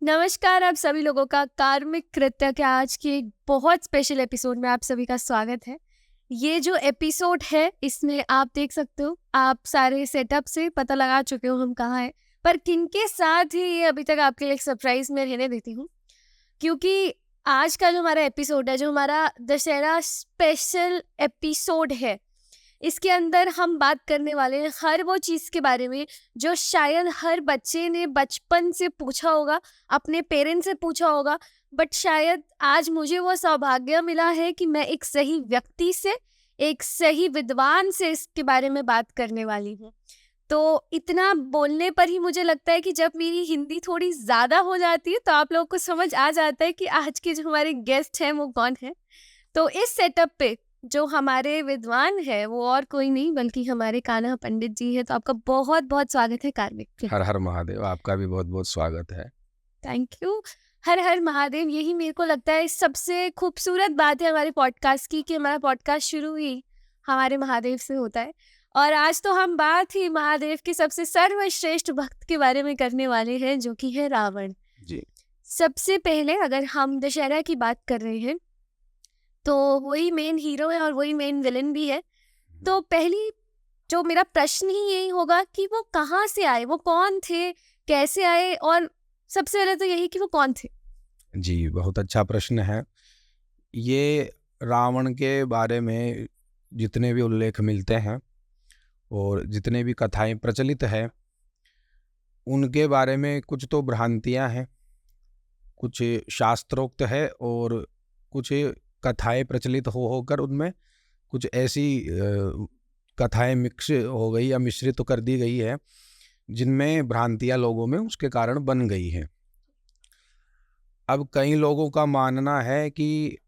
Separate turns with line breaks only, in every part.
नमस्कार आप सभी लोगों का कार्मिक कृत्य के आज के एक बहुत स्पेशल एपिसोड में आप सभी का स्वागत है। ये जो एपिसोड है इसमें आप देख सकते हो, आप सारे सेटअप से पता लगा चुके हो हम कहाँ हैं, पर किनके साथ ही ये अभी तक आपके लिए एक सरप्राइज में रहने देती हूँ, क्योंकि आज का जो हमारा एपिसोड है, जो हमारा दशहरा स्पेशल एपिसोड है, इसके अंदर हम बात करने वाले हैं हर वो चीज़ के बारे में जो शायद हर बच्चे ने बचपन से पूछा होगा, अपने पेरेंट्स से पूछा होगा, बट शायद आज मुझे वो सौभाग्य मिला है कि मैं एक सही व्यक्ति से, एक सही विद्वान से इसके बारे में बात करने वाली हूँ। तो इतना बोलने पर ही मुझे लगता है कि जब मेरी हिंदी थोड़ी ज़्यादा हो जाती है तो आप लोगों को समझ आ जाता है कि आज के जो हमारे गेस्ट हैं वो कौन है। तो इस सेटअप पे जो हमारे विद्वान है वो और कोई नहीं बल्कि हमारे कान्हा पंडित जी है। तो आपका बहुत बहुत स्वागत है कार्मिक के।
हर हर महादेव। आपका भी बहुत बहुत स्वागत है।
Thank you. हर हर महादेव, यही मेरे को लगता है सबसे खूबसूरत बात है हमारे पॉडकास्ट की कि हमारा पॉडकास्ट शुरू ही हमारे महादेव से होता है। और आज तो हम बात ही महादेव के सबसे सर्वश्रेष्ठ भक्त के बारे में करने वाले हैं, जो कि है रावण
जी।
सबसे पहले अगर हम दशहरा की बात कर रहे हैं तो वही मेन हीरो है और वही मेन विलन भी है। तो पहली जो मेरा प्रश्न ही यही होगा कि वो कहाँ से आए, वो कौन थे, कैसे आए, और सबसे पहले तो यही कि वो कौन थे।
जी, बहुत अच्छा प्रश्न है। ये रावण के बारे में जितने भी उल्लेख मिलते हैं और जितने भी कथाएं प्रचलित है, उनके बारे में कुछ तो भ्रांतियां हैं, कुछ शास्त्रोक्त है और कुछ कथाएं प्रचलित होकर उनमें कुछ ऐसी कथाएं मिक्स हो गई या मिश्रित तो कर दी गई है जिनमें भ्रांतियां लोगों में उसके कारण बन गई हैं। अब कई लोगों का मानना है कि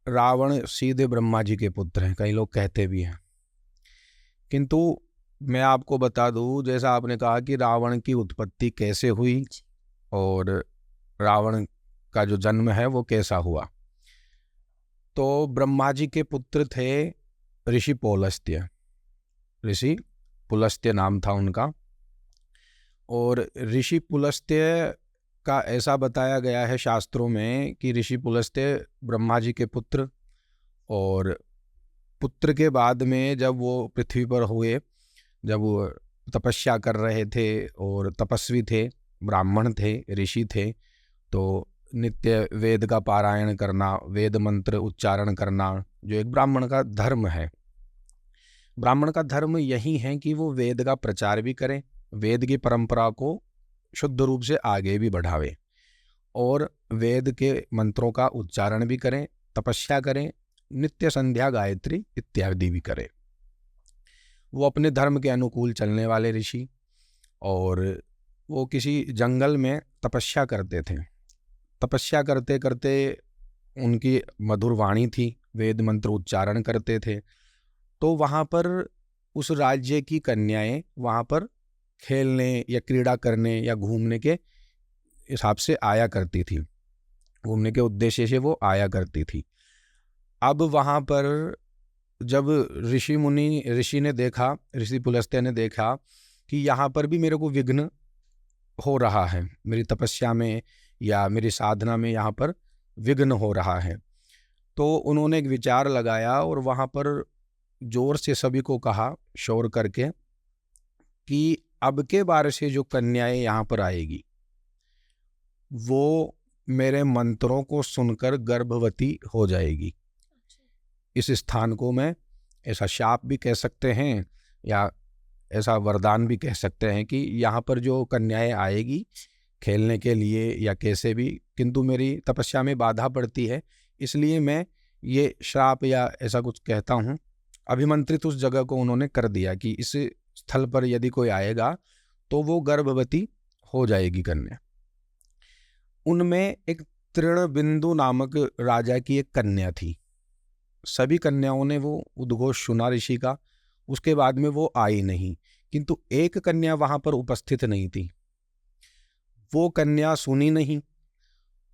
रावण सीधे ब्रह्मा जी के पुत्र हैं, कई लोग कहते भी हैं। किंतु मैं आपको बता दूं, जैसा आपने कहा कि रावण की उत्पत्ति कैसे हुई और रावण का जो जन्म है वो कैसा हुआ, तो ब्रह्मा जी के पुत्र थे ऋषि पुलस्त्य। ऋषि पुलस्त्य नाम था उनका। और ऋषि पुलस्त्य का ऐसा बताया गया है शास्त्रों में कि ऋषि पुलस्त्य ब्रह्मा जी के पुत्र, और पुत्र के बाद में जब वो पृथ्वी पर हुए, जब वो तपस्या कर रहे थे और तपस्वी थे, ब्राह्मण थे, ऋषि थे, तो नित्य वेद का पारायण करना, वेद मंत्र उच्चारण करना जो एक ब्राह्मण का धर्म है। ब्राह्मण का धर्म यही है कि वो वेद का प्रचार भी करें, वेद की परंपरा को शुद्ध रूप से आगे भी बढ़ावे और वेद के मंत्रों का उच्चारण भी करें, तपस्या करें, नित्य संध्या गायत्री इत्यादि भी करें। वो अपने धर्म के अनुकूल चलने वाले ऋषि, और वो किसी जंगल में तपस्या करते थे। तपस्या करते करते उनकी मधुर वाणी थी, वेद मंत्र उच्चारण करते थे, तो वहाँ पर उस राज्य की कन्याएं वहाँ पर खेलने या क्रीड़ा करने या घूमने के हिसाब से आया करती थी, घूमने के उद्देश्य से वो आया करती थी। अब वहाँ पर जब ऋषि ने देखा, ऋषि पुलस्त्य ने देखा कि यहाँ पर भी मेरे को विघ्न हो रहा है, मेरी तपस्या में या मेरी साधना में यहाँ पर विघ्न हो रहा है, तो उन्होंने एक विचार लगाया और वहाँ पर जोर से सभी को कहा, शोर करके, कि अब के बार से जो कन्याएं यहाँ पर आएगी वो मेरे मंत्रों को सुनकर गर्भवती हो जाएगी। इस स्थान को मैं ऐसा शाप भी कह सकते हैं या ऐसा वरदान भी कह सकते हैं कि यहाँ पर जो कन्याएं आएगी खेलने के लिए या कैसे भी, किंतु मेरी तपस्या में बाधा पड़ती है, इसलिए मैं ये श्राप या ऐसा कुछ कहता हूँ। अभिमंत्रित उस जगह को उन्होंने कर दिया कि इस स्थल पर यदि कोई आएगा तो वो गर्भवती हो जाएगी कन्या। उनमें एक तृणबिंदु नामक राजा की एक कन्या थी। सभी कन्याओं ने वो उद्घोष सुना ऋषि का, उसके बाद में वो आई नहीं, किंतु एक कन्या वहां पर उपस्थित नहीं थी। वो कन्या सुनी नहीं,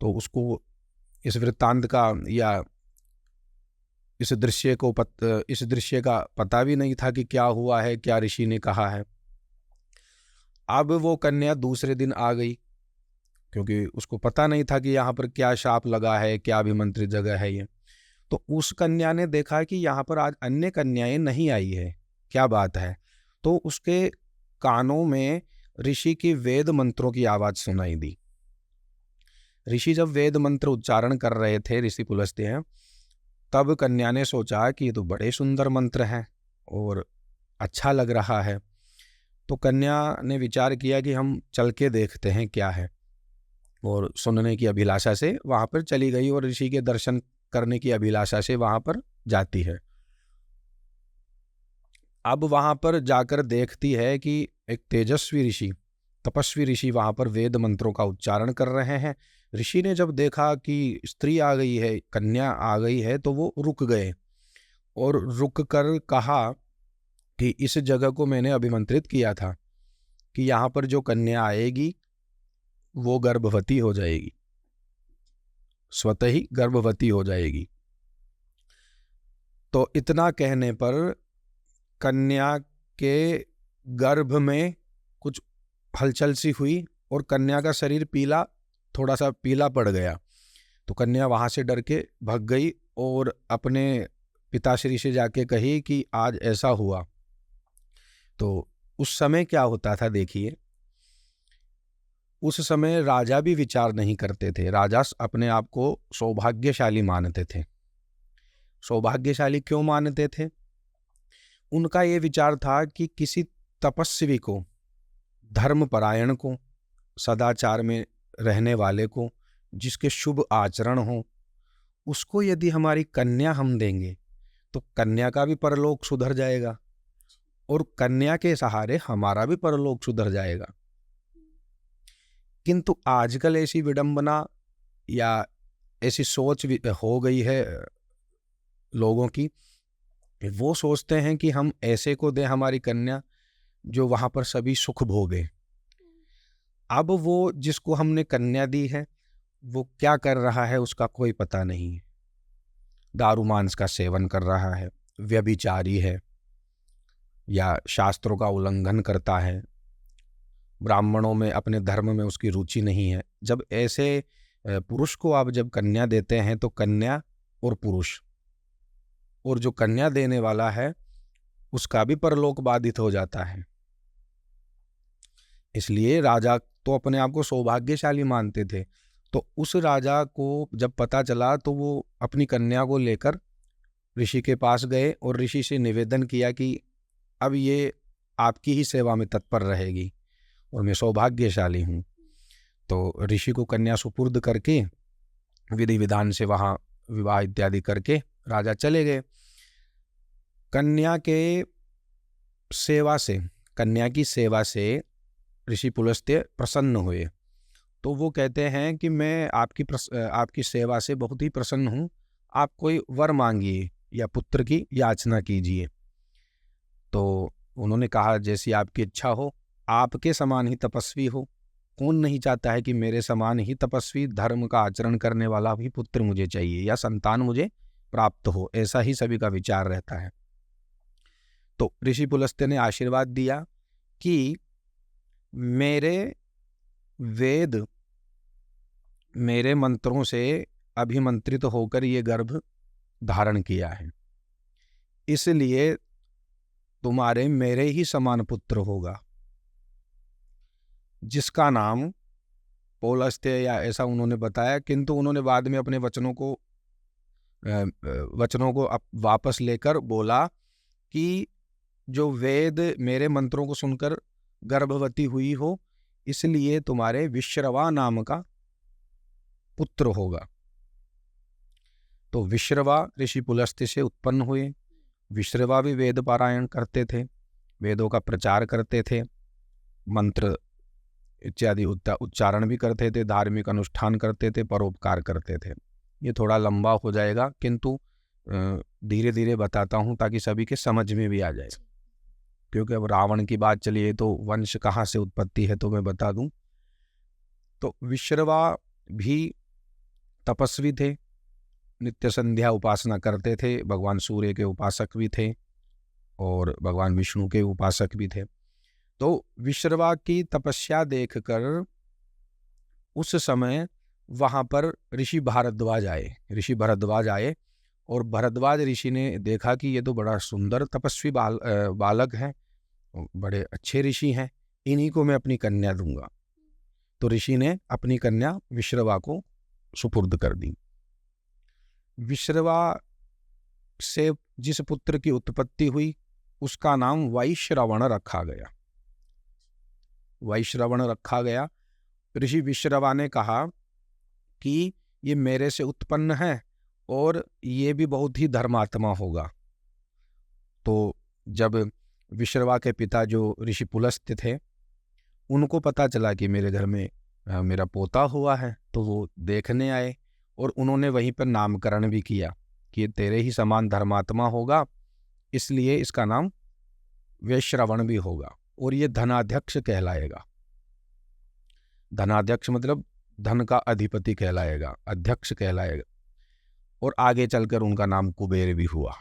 तो उसको इस वृत्तांत का या इस दृश्य का पता भी नहीं था कि क्या हुआ है, क्या ऋषि ने कहा है। अब वो कन्या दूसरे दिन आ गई, क्योंकि उसको पता नहीं था कि यहाँ पर क्या शाप लगा है, क्या अभिमंत्रित जगह है ये। तो उस कन्या ने देखा कि यहाँ पर आज अन्य कन्याएं नहीं आई है, क्या बात है। तो उसके कानों में ऋषि की वेद मंत्रों की आवाज सुनाई दी। ऋषि जब वेद मंत्र उच्चारण कर रहे थे, ऋषि पुलस्त्य, तब कन्या ने सोचा कि ये तो बड़े सुंदर मंत्र हैं और अच्छा लग रहा है। तो कन्या ने विचार किया कि हम चल के देखते हैं क्या है, और सुनने की अभिलाषा से वहां पर चली गई और ऋषि के दर्शन करने की अभिलाषा से वहां पर जाती है। अब वहां पर जाकर देखती है कि एक तेजस्वी ऋषि, तपस्वी ऋषि वहां पर वेद मंत्रों का उच्चारण कर रहे हैं। ऋषि ने जब देखा कि स्त्री आ गई है, कन्या आ गई है, तो वो रुक गए और रुक कर कहा कि इस जगह को मैंने अभिमंत्रित किया था कि यहाँ पर जो कन्या आएगी वो गर्भवती हो जाएगी, स्वतः ही गर्भवती हो जाएगी। तो इतना कहने पर कन्या के गर्भ में कुछ हलचल सी हुई और कन्या का शरीर पीला, थोड़ा सा पीला पड़ गया। तो कन्या वहां से डर के भाग गई और अपने पिताश्री से जाके कही कि आज ऐसा हुआ। तो उस समय क्या होता था देखिए, उस समय राजा भी विचार नहीं करते थे। राजा अपने आप को सौभाग्यशाली मानते थे। सौभाग्यशाली क्यों मानते थे? उनका ये विचार था कि किसी तपस्वी को, धर्मपरायण को, सदाचार में रहने वाले को, जिसके शुभ आचरण हो, उसको यदि हमारी कन्या हम देंगे तो कन्या का भी परलोक सुधर जाएगा और कन्या के सहारे हमारा भी परलोक सुधर जाएगा। किंतु आजकल ऐसी विडंबना या ऐसी सोच हो गई है लोगों की, वो सोचते हैं कि हम ऐसे को दें हमारी कन्या जो वहां पर सभी सुख भोगे। अब वो जिसको हमने कन्या दी है वो क्या कर रहा है उसका कोई पता नहीं है। दारू मांस का सेवन कर रहा है, व्यभिचारी है, या शास्त्रों का उल्लंघन करता है, ब्राह्मणों में, अपने धर्म में उसकी रुचि नहीं है। जब ऐसे पुरुष को आप जब कन्या देते हैं तो कन्या और पुरुष, और जो कन्या देने वाला है उसका भी परलोक बाधित हो जाता है। इसलिए राजा तो अपने आप को सौभाग्यशाली मानते थे। तो उस राजा को जब पता चला तो वो अपनी कन्या को लेकर ऋषि के पास गए और ऋषि से निवेदन किया कि अब ये आपकी ही सेवा में तत्पर रहेगी और मैं सौभाग्यशाली हूँ। तो ऋषि को कन्या सुपुर्द करके विधि विधान से वहाँ विवाह इत्यादि करके राजा चले गए। कन्या की सेवा से ऋषि पुलस्त्य प्रसन्न हुए। तो वो कहते हैं कि मैं आपकी सेवा से बहुत ही प्रसन्न हूँ, आप कोई वर मांगिए या पुत्र की याचना कीजिए। तो उन्होंने कहा जैसी आपकी इच्छा हो, आपके समान ही तपस्वी हो, कौन नहीं चाहता है कि मेरे समान ही तपस्वी धर्म का आचरण करने वाला भी पुत्र मुझे चाहिए या संतान मुझे प्राप्त हो, ऐसा ही सभी का विचार रहता है। तो ऋषि पुलस्त्य ने आशीर्वाद दिया कि मेरे वेद, मेरे मंत्रों से अभिमंत्रित होकर ये गर्भ धारण किया है, इसलिए तुम्हारे मेरे ही समान पुत्र होगा, जिसका नाम पौलस्त्य या ऐसा उन्होंने बताया। किंतु उन्होंने बाद में अपने वचनों को वापस लेकर बोला कि जो वेद मेरे मंत्रों को सुनकर गर्भवती हुई हो, इसलिए तुम्हारे विश्रवा नाम का पुत्र होगा। तो विश्रवा ऋषि पुलस्त्य से उत्पन्न हुए। विश्रवा भी वेद पारायण करते थे, वेदों का प्रचार करते थे, मंत्र इत्यादि उच्चारण भी करते थे, धार्मिक अनुष्ठान करते थे, परोपकार करते थे। ये थोड़ा लंबा हो जाएगा किंतु धीरे धीरे बताता हूँ ताकि सभी के समझ में भी आ जाए, क्योंकि अब रावण की बात चली है तो वंश कहाँ से उत्पत्ति है तो मैं बता दूं। तो विश्रवा भी तपस्वी थे, नित्य संध्या उपासना करते थे, भगवान सूर्य के उपासक भी थे और भगवान विष्णु के उपासक भी थे। तो विश्रवा की तपस्या देखकर उस समय वहाँ पर ऋषि भरद्वाज आए और भरद्वाज ऋषि ने देखा कि ये तो बड़ा सुंदर तपस्वी बालक है, बड़े अच्छे ऋषि हैं, इन्हीं को मैं अपनी कन्या दूंगा। तो ऋषि ने अपनी कन्या विश्रवा को सुपुर्द कर दी। विश्रवा से जिस पुत्र की उत्पत्ति हुई उसका नाम वैश्रवण रखा गया। ऋषि विश्रवा ने कहा कि ये मेरे से उत्पन्न है और ये भी बहुत ही धर्मात्मा होगा। तो जब विश्रवा के पिता जो ऋषि पुलस्त्य थे उनको पता चला कि मेरे घर में मेरा पोता हुआ है, तो वो देखने आए और उन्होंने वहीं पर नामकरण भी किया कि ये तेरे ही समान धर्मात्मा होगा, इसलिए इसका नाम वैश्रवण भी होगा और ये धनाध्यक्ष कहलाएगा। धनाध्यक्ष मतलब धन का अधिपति कहलाएगा, अध्यक्ष कहलाएगा। और आगे चलकर उनका नाम कुबेर भी हुआ।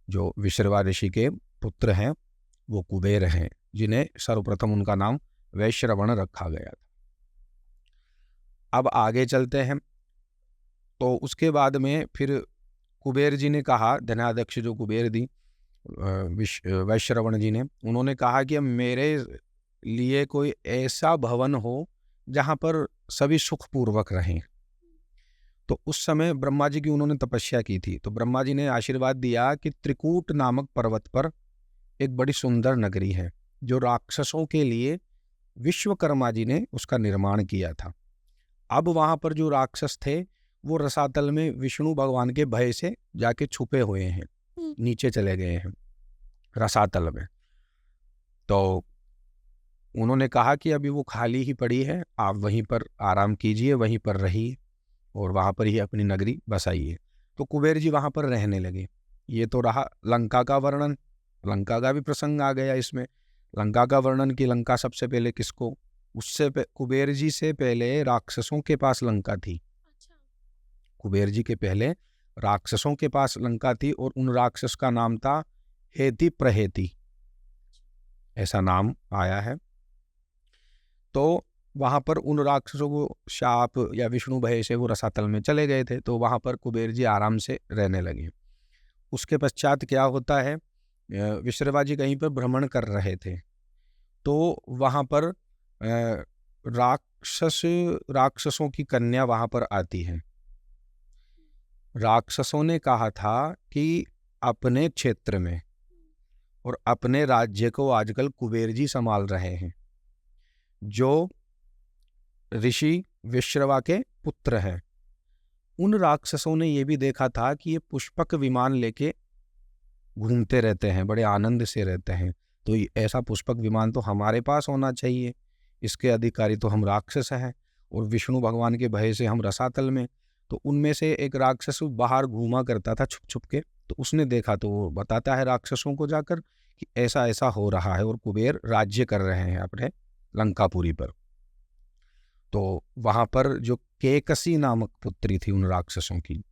जो विश्रवा ऋषि के पुत्र हैं वो कुबेर हैं, जिन्हें सर्वप्रथम उनका नाम वैश्रवण रखा गया था। अब आगे चलते हैं। तो उसके बाद में फिर कुबेर जी ने कहा, धनाध्यक्ष जो कुबेर दी वैश्रवण जी ने, उन्होंने कहा कि अब मेरे लिए कोई ऐसा भवन हो जहाँ पर सभी सुखपूर्वक रहें। तो उस समय ब्रह्मा जी की उन्होंने तपस्या की थी, तो ब्रह्मा जी ने आशीर्वाद दिया कि त्रिकूट नामक पर्वत पर एक बड़ी सुंदर नगरी है जो राक्षसों के लिए विश्वकर्मा जी ने उसका निर्माण किया था। अब वहां पर जो राक्षस थे वो रसातल में विष्णु भगवान के भय से जाके छुपे हुए हैं, नीचे चले गए हैं रसातल में। तो उन्होंने कहा कि अभी वो खाली ही पड़ी है, आप वहीं पर आराम कीजिए, वहीं पर रहिए और वहां पर ही अपनी नगरी बसाइए। तो कुबेर जी वहां पर रहने लगे। ये तो रहा लंका का वर्णन। लंका का भी प्रसंग आ गया इसमें। लंका का वर्णन कि लंका सबसे पहले किसको, कुबेर जी से पहले राक्षसों के पास लंका थी। कुबेर जी के पहले राक्षसों के पास लंका थी और उन राक्षस का नाम था हेति प्रहेति, ऐसा नाम आया है। तो वहां पर उन राक्षसों को शाप या विष्णु भय से वो रसातल में चले गए थे, तो वहां पर कुबेर जी आराम से रहने लगे। उसके पश्चात क्या होता है, विश्रवा जी कहीं पर भ्रमण कर रहे थे, तो वहां पर राक्षसों की कन्या वहां पर आती है। राक्षसों ने कहा था कि अपने क्षेत्र में और अपने राज्य को आजकल कुबेर जी संभाल रहे हैं, जो ऋषि विश्रवा के पुत्र हैं। उन राक्षसों ने यह भी देखा था कि ये पुष्पक विमान लेके घूमते रहते हैं, बड़े आनंद से रहते हैं, तो ऐसा पुष्पक विमान तो हमारे पास होना चाहिए, इसके अधिकारी तो हम राक्षस हैं और विष्णु भगवान के भय से हम रसातल में। तो उनमें से एक राक्षस बाहर घूमा करता था छुप छुप के, तो उसने देखा, तो वो बताता है राक्षसों को जाकर कि ऐसा ऐसा हो रहा है और कुबेर राज्य कर रहे हैं अपने लंकापुरी पर। तो वहां पर जो केकसी नामक पुत्री थी उन राक्षसों की,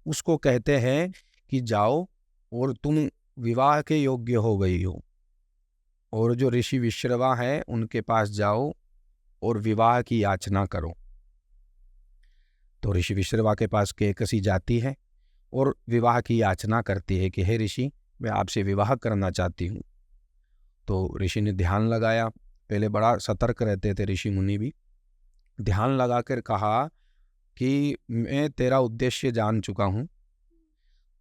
उसको कहते हैं कि जाओ और तुम विवाह के योग्य हो गई हो, और जो ऋषि विश्रवा है उनके पास जाओ और विवाह की याचना करो। तो ऋषि विश्रवा के पास केकसी जाती है और विवाह की याचना करती है कि हे ऋषि, मैं आपसे विवाह करना चाहती हूँ। तो ऋषि ने ध्यान लगाया, पहले बड़ा सतर्क रहते थे ऋषि मुनि भी, ध्यान लगाकर कहा कि मैं तेरा उद्देश्य जान चुका हूँ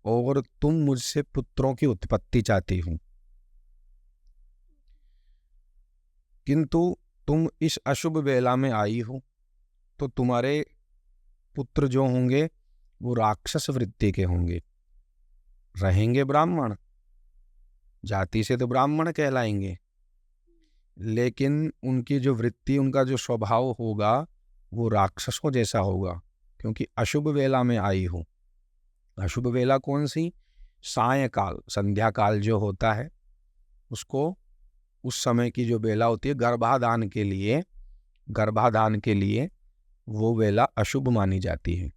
और तुम मुझसे पुत्रों की उत्पत्ति चाहती हूँ, किंतु तुम इस अशुभ वेला में आई हो, तो तुम्हारे पुत्र जो होंगे वो राक्षस वृत्ति के होंगे, रहेंगे ब्राह्मण, जाति से तो ब्राह्मण कहलाएंगे, लेकिन उनकी जो वृत्ति, उनका जो स्वभाव होगा वो राक्षसों जैसा होगा, क्योंकि अशुभ वेला में आई हो। अशुभ वेला कौन सी? सायंकाल, संध्या काल जो होता है उसको, उस समय की जो वेला होती है गर्भाधान के लिए वो वेला अशुभ मानी जाती है।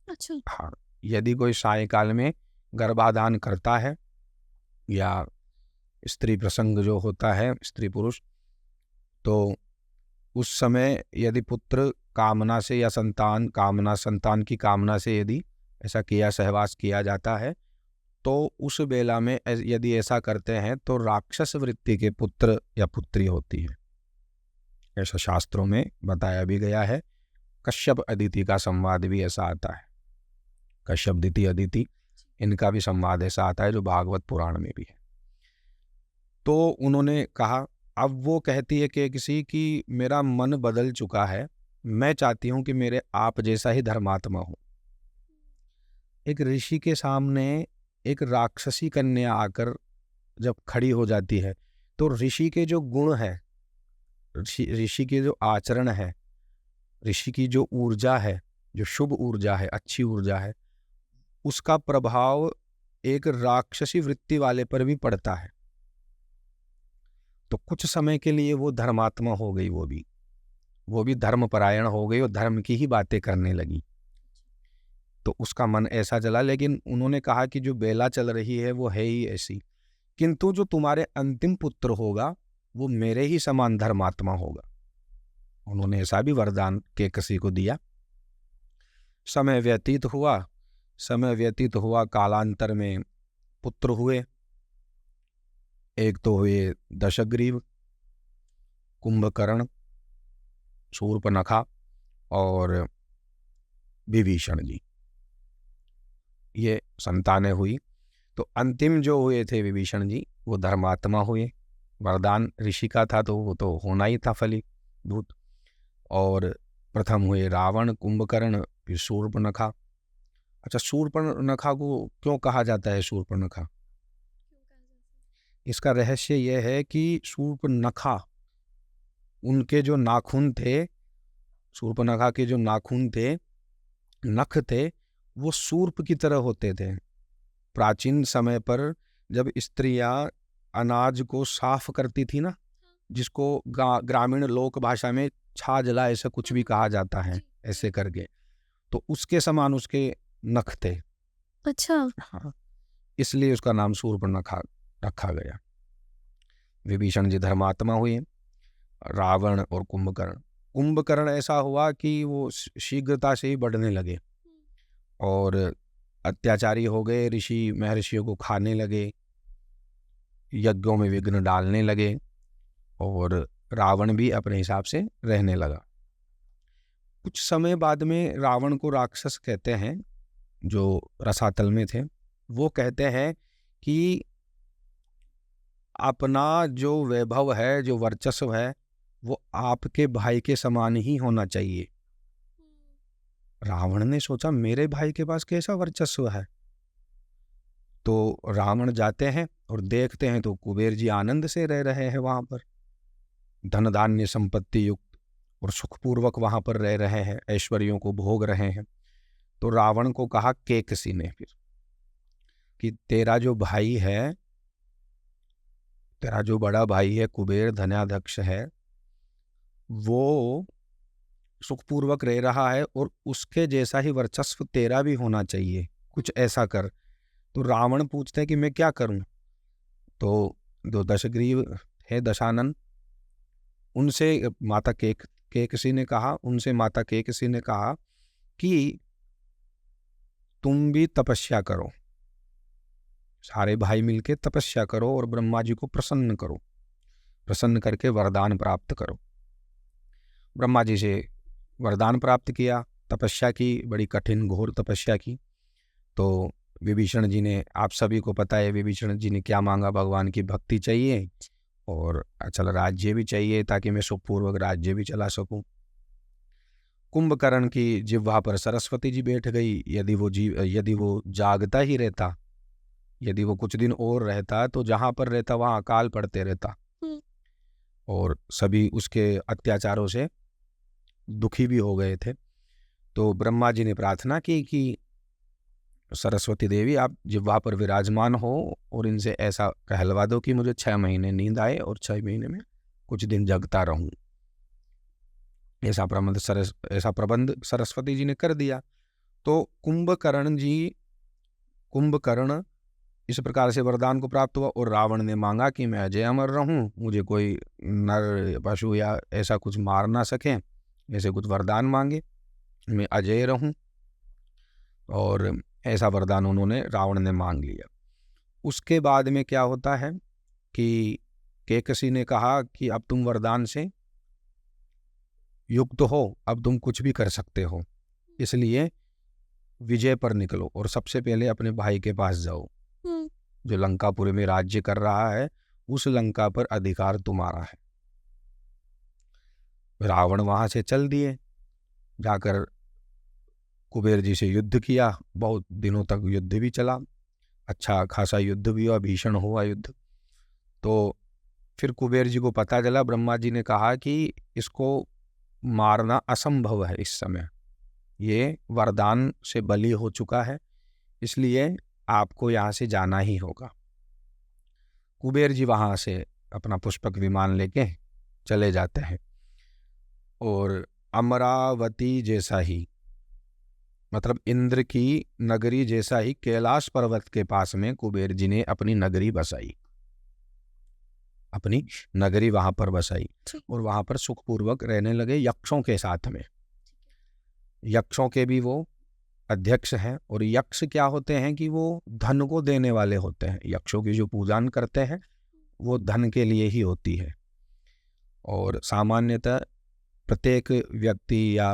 अच्छा।
हाँ, यदि कोई सायंकाल में गर्भाधान करता है या स्त्री प्रसंग जो होता है, स्त्री पुरुष, तो उस समय यदि पुत्र कामना से या संतान की कामना से यदि ऐसा किया सहवास किया जाता है, तो उस बेला में यदि ऐसा करते हैं तो राक्षस वृत्ति के पुत्र या पुत्री होती है। ऐसा शास्त्रों में बताया भी गया है। कश्यप अदिति का संवाद भी ऐसा आता है। कश्यप दिति अदिति, इनका भी संवाद ऐसा आता है जो भागवत पुराण में भी है। तो उन्होंने कहा, अब वो कहती है कि किसी की मेरा मन बदल चुका है, मैं चाहती हूं कि मेरे आप जैसा ही धर्मात्मा हो। एक ऋषि के सामने एक राक्षसी कन्या आकर जब खड़ी हो जाती है, तो ऋषि के जो गुण है, ऋषि के जो आचरण है, ऋषि की जो ऊर्जा है, जो शुभ ऊर्जा है, अच्छी ऊर्जा है, उसका प्रभाव एक राक्षसी वृत्ति वाले पर भी पड़ता है। तो कुछ समय के लिए वो धर्मात्मा हो गई, वो भी धर्मपरायण हो गई और धर्म की ही बातें करने लगी। तो उसका मन ऐसा चला, लेकिन उन्होंने कहा कि जो बेला चल रही है वो है ही ऐसी, किंतु जो तुम्हारे अंतिम पुत्र होगा वो मेरे ही समान धर्मात्मा होगा। उन्होंने ऐसा भी वरदान केकसी को दिया। समय व्यतीत हुआ, कालांतर में पुत्र हुए। एक तो हुए दशग्रीव, कुंभकर्ण, शूर्पणखा और विभीषण जी, ये संतानें हुई। तो अंतिम जो हुए थे विभीषण जी, वो धर्मात्मा हुए। वरदान ऋषि का था तो वो तो होना ही था फलीभूत। और प्रथम हुए रावण, कुंभकर्ण, फिर शूर्पणखा। अच्छा, शूर्पणखा को क्यों कहा जाता है शूर्पणखा? इसका रहस्य यह है कि शूर्पणखा, उनके जो नाखून थे, शूर्पणखा के जो नाखून थे, नख थे, वो सूर्प की तरह होते थे। प्राचीन समय पर जब स्त्रियां अनाज को साफ करती थी ना, जिसको ग्रामीण लोक भाषा में छाजला ऐसा कुछ भी कहा जाता है, ऐसे करके, तो उसके समान उसके नख थे।
अच्छा।
हाँ, इसलिए उसका नाम शूर्पणखा रखा गया। विभीषण जी धर्मात्मा हुए। रावण और कुंभकर्ण ऐसा हुआ कि वो शीघ्रता से ही बढ़ने लगे और अत्याचारी हो गए, ऋषि महर्षियों को खाने लगे, यज्ञों में विघ्न डालने लगे, और रावण भी अपने हिसाब से रहने लगा। कुछ समय बाद में रावण को राक्षस कहते हैं, जो रसातल में थे, वो कहते हैं कि अपना जो वैभव है, जो वर्चस्व है, वो आपके भाई के समान ही होना चाहिए। रावण ने सोचा मेरे भाई के पास कैसा वर्चस्व है। तो रावण जाते हैं और देखते हैं तो कुबेर जी आनंद से रह रहे हैं वहां पर, धन धान्य संपत्ति युक्त और सुखपूर्वक वहां पर रह रहे हैं, ऐश्वर्यों को भोग रहे हैं। तो रावण को कहा केकसी ने फिर कि तेरा जो भाई है, तेरा जो बड़ा भाई है कुबेर, धनाध्यक्ष है, वो सुखपूर्वक रह रहा है और उसके जैसा ही वर्चस्व तेरा भी होना चाहिए, कुछ ऐसा कर। तो रावण पूछते हैं कि मैं क्या करूं? तो दो दशग्रीव है, दशानन, उनसे माता केकसी ने कहा कि तुम भी तपस्या करो, सारे भाई मिलके तपस्या करो और ब्रह्मा जी को प्रसन्न करो, प्रसन्न करके वरदान प्राप्त करो। ब्रह्मा जी से वरदान प्राप्त किया, तपस्या की, बड़ी कठिन घोर तपस्या की। तो विभीषण जी ने, आप सभी को पता है विभीषण जी ने क्या मांगा, भगवान की भक्ति चाहिए और अचल राज्य भी चाहिए ताकि मैं सुखपूर्वक राज्य भी चला सकूं। कुंभकर्ण की जिह्वा पर सरस्वती जी बैठ गई। यदि वो जागता ही रहता, यदि वो कुछ दिन और रहता, तो जहां पर रहता वहां अकाल पड़ते रहता और सभी उसके अत्याचारों से दुखी भी हो गए थे। तो ब्रह्मा जी ने प्रार्थना की कि सरस्वती देवी, आप जिह्वा पर विराजमान हो और इनसे ऐसा कहलवा दो कि मुझे 6 महीने नींद आए और 6 महीने में कुछ दिन जगता रहूं। ऐसा प्रबंध सरस्वती जी ने कर दिया। तो कुंभकर्ण इस प्रकार से वरदान को प्राप्त हुआ और रावण ने मांगा कि मैं अजय अमर रहूं, मुझे कोई नर पशु या ऐसा कुछ मार ना सके, ऐसे कुछ वरदान मांगे, मैं अजय रहूं। और ऐसा वरदान उन्होंने रावण ने मांग लिया। उसके बाद में क्या होता है कि केकसी ने कहा कि अब तुम वरदान से युक्त हो, अब तुम कुछ भी कर सकते हो, इसलिए विजय पर निकलो और सबसे पहले अपने भाई के पास जाओ, जो लंकापुरी में राज्य कर रहा है, उस लंका पर अधिकार तुम्हारा है। रावण वहां से चल दिए, जाकर कुबेर जी से युद्ध किया। बहुत दिनों तक युद्ध भी चला, अच्छा खासा युद्ध भी हुआ, भीषण हुआ युद्ध। तो फिर कुबेर जी को पता चला, ब्रह्मा जी ने कहा कि इसको मारना असंभव है इस समय, ये वरदान से बली हो चुका है, इसलिए आपको यहाँ से जाना ही होगा। कुबेर जी वहाँ से अपना पुष्पक विमान लेके चले जाते हैं और अमरावती जैसा ही, मतलब इंद्र की नगरी जैसा ही कैलाश पर्वत के पास में कुबेर जी ने अपनी नगरी बसाई, अपनी नगरी वहां पर बसाई और वहां पर सुखपूर्वक रहने लगे यक्षों के साथ में। यक्षों के भी वो अध्यक्ष हैं और यक्ष क्या होते हैं कि वो धन को देने वाले होते हैं। यक्षों की जो पूजन करते हैं वो धन के लिए ही होती है और सामान्यतः प्रत्येक व्यक्ति या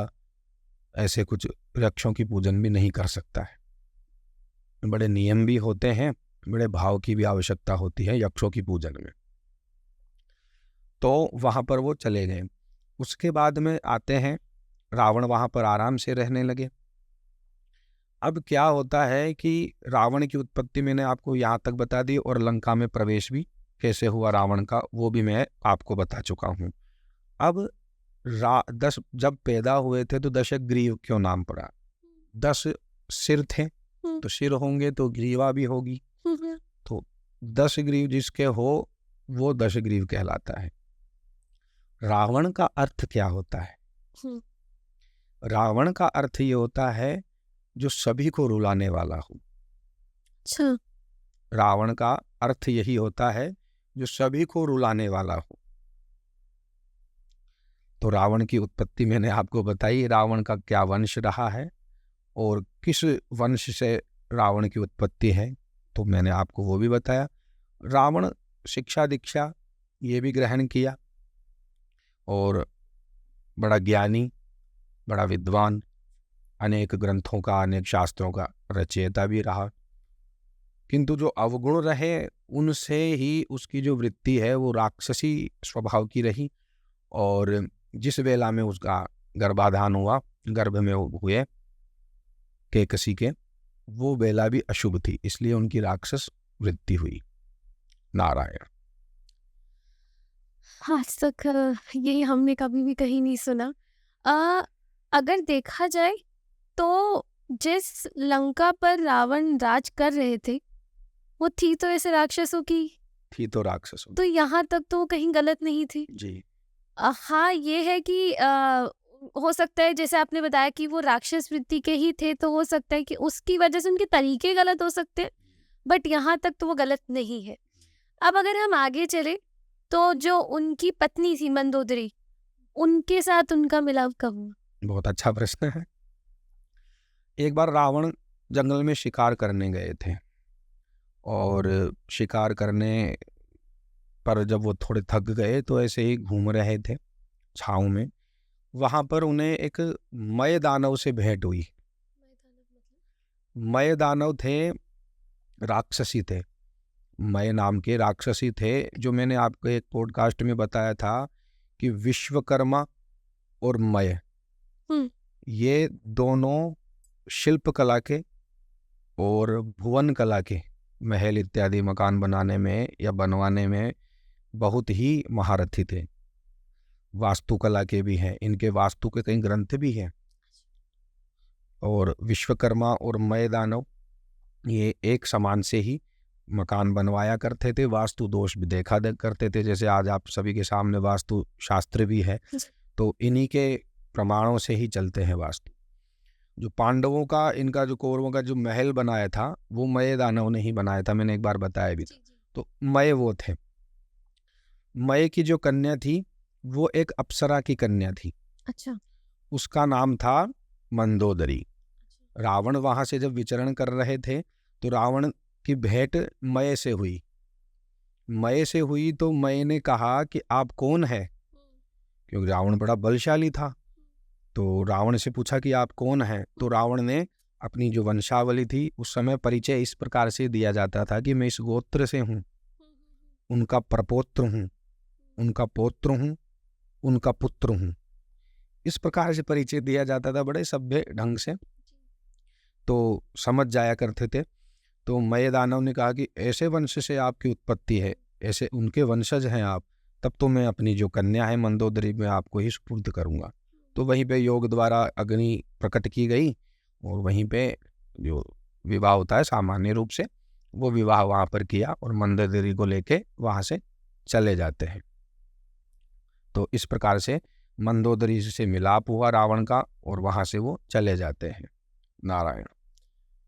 ऐसे कुछ यक्षों की पूजन भी नहीं कर सकता है। बड़े नियम भी होते हैं, बड़े भाव की भी आवश्यकता होती है यक्षों की पूजन में। तो वहाँ पर वो चले गए। उसके बाद में आते हैं, रावण वहाँ पर आराम से रहने लगे। अब क्या होता है कि रावण की उत्पत्ति मैंने आपको यहाँ तक बता दी और लंका में प्रवेश भी कैसे हुआ रावण का वो भी मैं आपको बता चुका हूँ। अब 10 जब पैदा हुए थे तो दशग्रीव क्यों नाम पड़ा? 10 सिर थे तो सिर होंगे तो ग्रीवा भी होगी, तो 10 ग्रीव जिसके हो वो दशग्रीव कहलाता है। रावण का अर्थ क्या होता है? रावण का अर्थ ये होता है जो सभी को रुलाने वाला हो।
अच्छा,
रावण का अर्थ यही होता है जो सभी को रुलाने वाला हो। तो रावण की उत्पत्ति मैंने आपको बताई, रावण का क्या वंश रहा है और किस वंश से रावण की उत्पत्ति है तो मैंने आपको वो भी बताया। रावण शिक्षा दीक्षा ये भी ग्रहण किया और बड़ा ज्ञानी, बड़ा विद्वान, अनेक ग्रंथों का, अनेक शास्त्रों का रचयिता भी रहा, किंतु जो अवगुण रहे उनसे ही उसकी जो वृत्ति है वो राक्षसी स्वभाव की रही और जिस वेला में उसका गर्भाधान हुआ, गर्भ में हुए केकसी के, वो वेला भी अशुभ थी, इसलिए उनकी राक्षस वृत्ति हुई। नारायण।
आज तक ये हमने कभी भी कहीं नहीं सुना। अगर देखा जाए तो जिस लंका पर रावण राज कर रहे थे वो थी तो ऐसे राक्षसों की,
थी तो राक्षसों
तो यहाँ तक तो कहीं गलत नहीं थी
जी।
हाँ, ये है कि हो सकता है जैसे आपने बताया कि वो राक्षस वृत्ति के ही थे, तो हो सकता है कि उसकी वजह से उनके तरीके गलत हो सकते हैं, बट यहाँ तक तो वो गलत नहीं है। अब अगर हम आगे चले तो जो उनकी पत्नी थी मंदोदरी, उनके साथ उनका मिलाप कब हुआ?
बहुत अच्छा प्रश्न है। एक बार रावण जंगल में शिकार करने गए थे और शिकार करने पर जब वो थोड़े थक गए तो ऐसे ही घूम रहे थे छाँव में, वहाँ पर उन्हें एक मय दानव से भेंट हुई। मय दानव थे, राक्षसी थे, मय नाम के राक्षसी थे, जो मैंने आपको एक पॉडकास्ट में बताया था कि विश्वकर्मा और मय ये दोनों शिल्प कला के और भुवन कला के, महल इत्यादि मकान बनाने में या बनवाने में बहुत ही महारथी थे। वास्तुकला के भी हैं, इनके वास्तु के कई ग्रंथ भी हैं। और विश्वकर्मा और मय दानव ये एक समान से ही मकान बनवाया करते थे, वास्तु दोष भी देखा करते थे। जैसे आज आप सभी के सामने वास्तु शास्त्र भी है, तो इन्हीं के प्रमाणों से ही चलते हैं वास्तु। जो पांडवों का, इनका जो कौरवों का जो महल बनाया था वो मय दानव ने ही बनाया था, मैंने एक बार बताया भी था। तो मय वो थे। मय की जो कन्या थी वो एक अप्सरा की कन्या थी।
अच्छा।
उसका नाम था मंदोदरी। रावण वहां से जब विचरण कर रहे थे तो रावण की भेंट मय से हुई। मय से हुई तो मय ने कहा कि आप कौन है, क्योंकि रावण बड़ा बलशाली था। तो रावण से पूछा कि आप कौन हैं, तो रावण ने अपनी जो वंशावली थी, उस समय परिचय इस प्रकार से दिया जाता था कि मैं इस गोत्र से हूँ, उनका प्रपौत्र हूँ, उनका पौत्र हूँ, उनका पुत्र हूँ। इस प्रकार से परिचय दिया जाता था बड़े सभ्य ढंग से, तो समझ जाया करते थे। तो मय दानव ने कहा कि ऐसे वंश से आपकी उत्पत्ति है, ऐसे उनके वंशज हैं आप, तब तो मैं अपनी जो कन्या है मंदोदरी में आपको ही सुपुर्द करूंगा। तो वहीं पे योग द्वारा अग्नि प्रकट की गई और वहीं पे जो विवाह होता है सामान्य रूप से, वो विवाह वहाँ पर किया और मंदोदरी को लेके वहाँ से चले जाते हैं। तो इस प्रकार से मंदोदरी से मिलाप हुआ रावण का और वहाँ से वो चले जाते हैं। नारायण।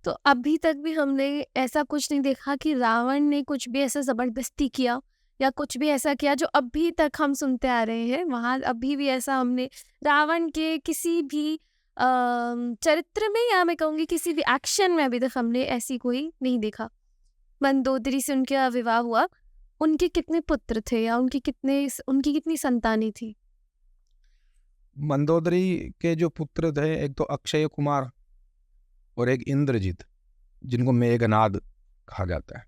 तो अभी तक भी हमने ऐसा कुछ नहीं देखा कि रावण ने कुछ भी ऐसा जबरदस्ती किया या कुछ भी ऐसा किया जो अभी तक हम सुनते आ रहे हैं। वहाँ अभी भी ऐसा हमने रावण के किसी भी चरित्र में, या मैं कहूँगी किसी भी एक्शन में, अभी तक हमने ऐसी कोई नहीं देखा। मंदोदरी से उनका विवाह हुआ, उनके कितने पुत्र थे या उनकी कितनी संतानें थी?
मंदोदरी के जो पुत्र थे, एक तो अक्षय कुमार और एक इंद्रजित, जिनको मेघनाद कहा जाता है।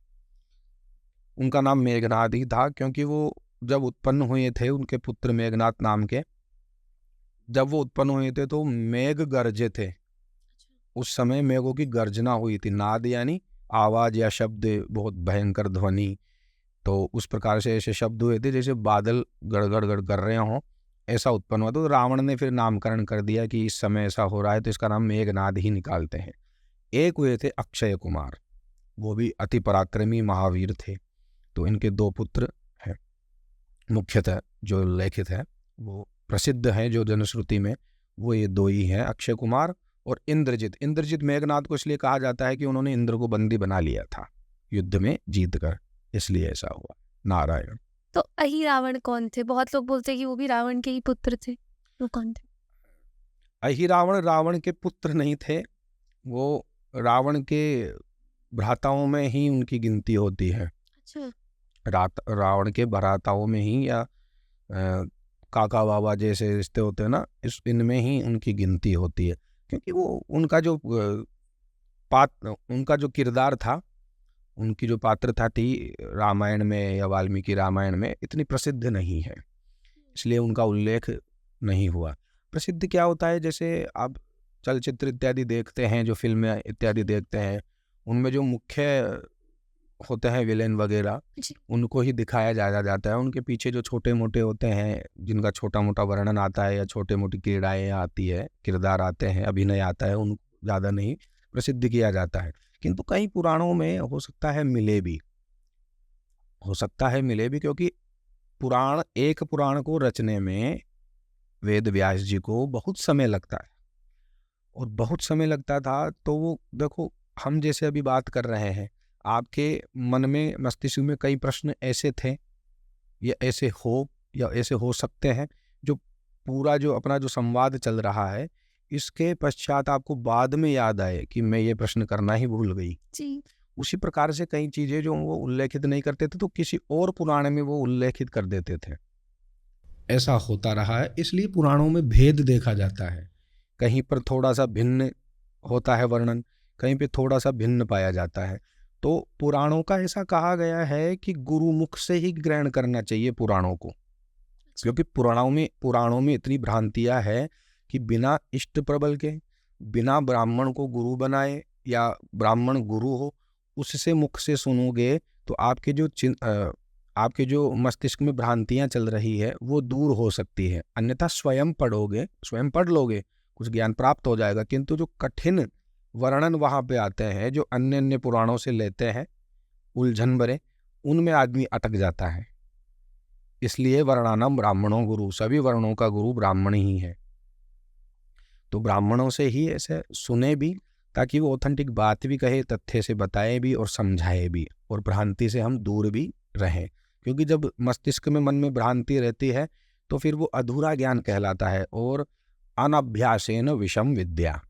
उनका नाम मेघनाद ही था क्योंकि वो जब उत्पन्न हुए थे, उनके पुत्र मेघनाद नाम के, जब वो उत्पन्न हुए थे तो मेघ गरजे थे। उस समय मेघों की गर्जना हुई थी। नाद यानी आवाज या शब्द, बहुत भयंकर ध्वनि। तो उस प्रकार से ऐसे शब्द हुए थे जैसे बादल गड़गड़ गड़ कर रहे हों, ऐसा उत्पन्न हुआ। तो रावण ने फिर नामकरण कर दिया कि इस समय ऐसा हो रहा है तो इसका नाम मेघनाद ही निकालते हैं। एक हुए थे अक्षय कुमार, वो भी अति पराक्रमी महावीर थे। तो इनके दो पुत्र हैं, मुख्यतः जो लेखित है वो प्रसिद्ध हैं जो जनश्रुति में, वो ये दो ही हैं, अक्षय कुमार और इंद्रजित। इंद्रजित मेघनाद को इसलिए कहा जाता है कि उन्होंने इंद्र को बंदी बना लिया था युद्ध में जीत कर, इसलिए ऐसा हुआ। नारायण।
तो अही रावण कौन थे? बहुत लोग बोलते हैं कि वो भी रावण के ही पुत्र थे। वो कौन थे?
अही रावण रावण के पुत्र नहीं थे, वो रावण के भ्राताओं में ही उनकी गिनती होती है।
अच्छा।
रावण के भ्राताओं में ही, या काका बाबा जैसे रिश्ते होते हैं ना, इनमें ही उनकी गिनती होती है। क्योंकि वो उनका जो किरदार था, उनकी जो पात्रता थी रामायण में या वाल्मीकि रामायण में इतनी प्रसिद्ध नहीं है, इसलिए उनका उल्लेख नहीं हुआ। प्रसिद्ध क्या होता है, जैसे आप चलचित्र इत्यादि देखते हैं, जो फिल्में इत्यादि देखते हैं, उनमें जो मुख्य होते हैं विलेन वगैरह, उनको ही दिखाया जाता है। उनके पीछे जो छोटे मोटे होते हैं, जिनका छोटा मोटा वर्णन आता है या छोटे मोटी क्रीड़ाएँ आती है, किरदार आते हैं, अभिनय आता है, उनको ज़्यादा नहीं प्रसिद्ध किया जाता है। किंतु कई पुराणों में हो सकता है मिले भी, क्योंकि एक पुराण को रचने में वेद व्यास जी को बहुत समय लगता है, और बहुत समय लगता था। तो वो देखो, हम जैसे अभी बात कर रहे हैं, आपके मन में, मस्तिष्क में कई प्रश्न ऐसे थे, या ऐसे हो सकते हैं, जो पूरा जो अपना जो संवाद चल रहा है, इसके पश्चात आपको बाद में याद आए कि मैं ये प्रश्न करना ही भूल गई।
जी।
उसी प्रकार से कई चीजें जो वो उल्लेखित नहीं करते थे तो किसी और पुराण में वो उल्लेखित कर देते थे। ऐसा होता रहा है, इसलिए पुराणों में भेद देखा जाता है। कहीं पर थोड़ा सा भिन्न होता है वर्णन, कहीं पे थोड़ा सा भिन्न पाया जाता है। तो पुराणों का ऐसा कहा गया है कि गुरुमुख से ही ग्रहण करना चाहिए पुराणों को, क्योंकि पुराणों में इतनी भ्रांतियां है कि बिना इष्ट प्रबल के, बिना ब्राह्मण को गुरु बनाए या ब्राह्मण गुरु हो, उससे मुख से सुनोगे तो आपके जो मस्तिष्क में भ्रांतियां चल रही है वो दूर हो सकती है। अन्यथा स्वयं पढ़ लोगे, कुछ ज्ञान प्राप्त हो जाएगा। किंतु जो कठिन वर्णन वहां पे आते हैं, जो अन्य अन्य पुराणों से लेते हैं, उलझन भरे, उनमें आदमी अटक जाता है। इसलिए वर्णानम ब्राह्मणों गुरु, सभी वर्णों का गुरु ब्राह्मण ही है। तो ब्राह्मणों से ही ऐसे सुने भी, ताकि वो ऑथेंटिक बात भी कहे, तथ्य से बताए भी और समझाए भी, और भ्रांति से हम दूर भी रहें। क्योंकि जब मस्तिष्क में, मन में भ्रांति रहती है तो फिर वो अधूरा ज्ञान कहलाता है। और अनभ्यासेन विषम विद्या,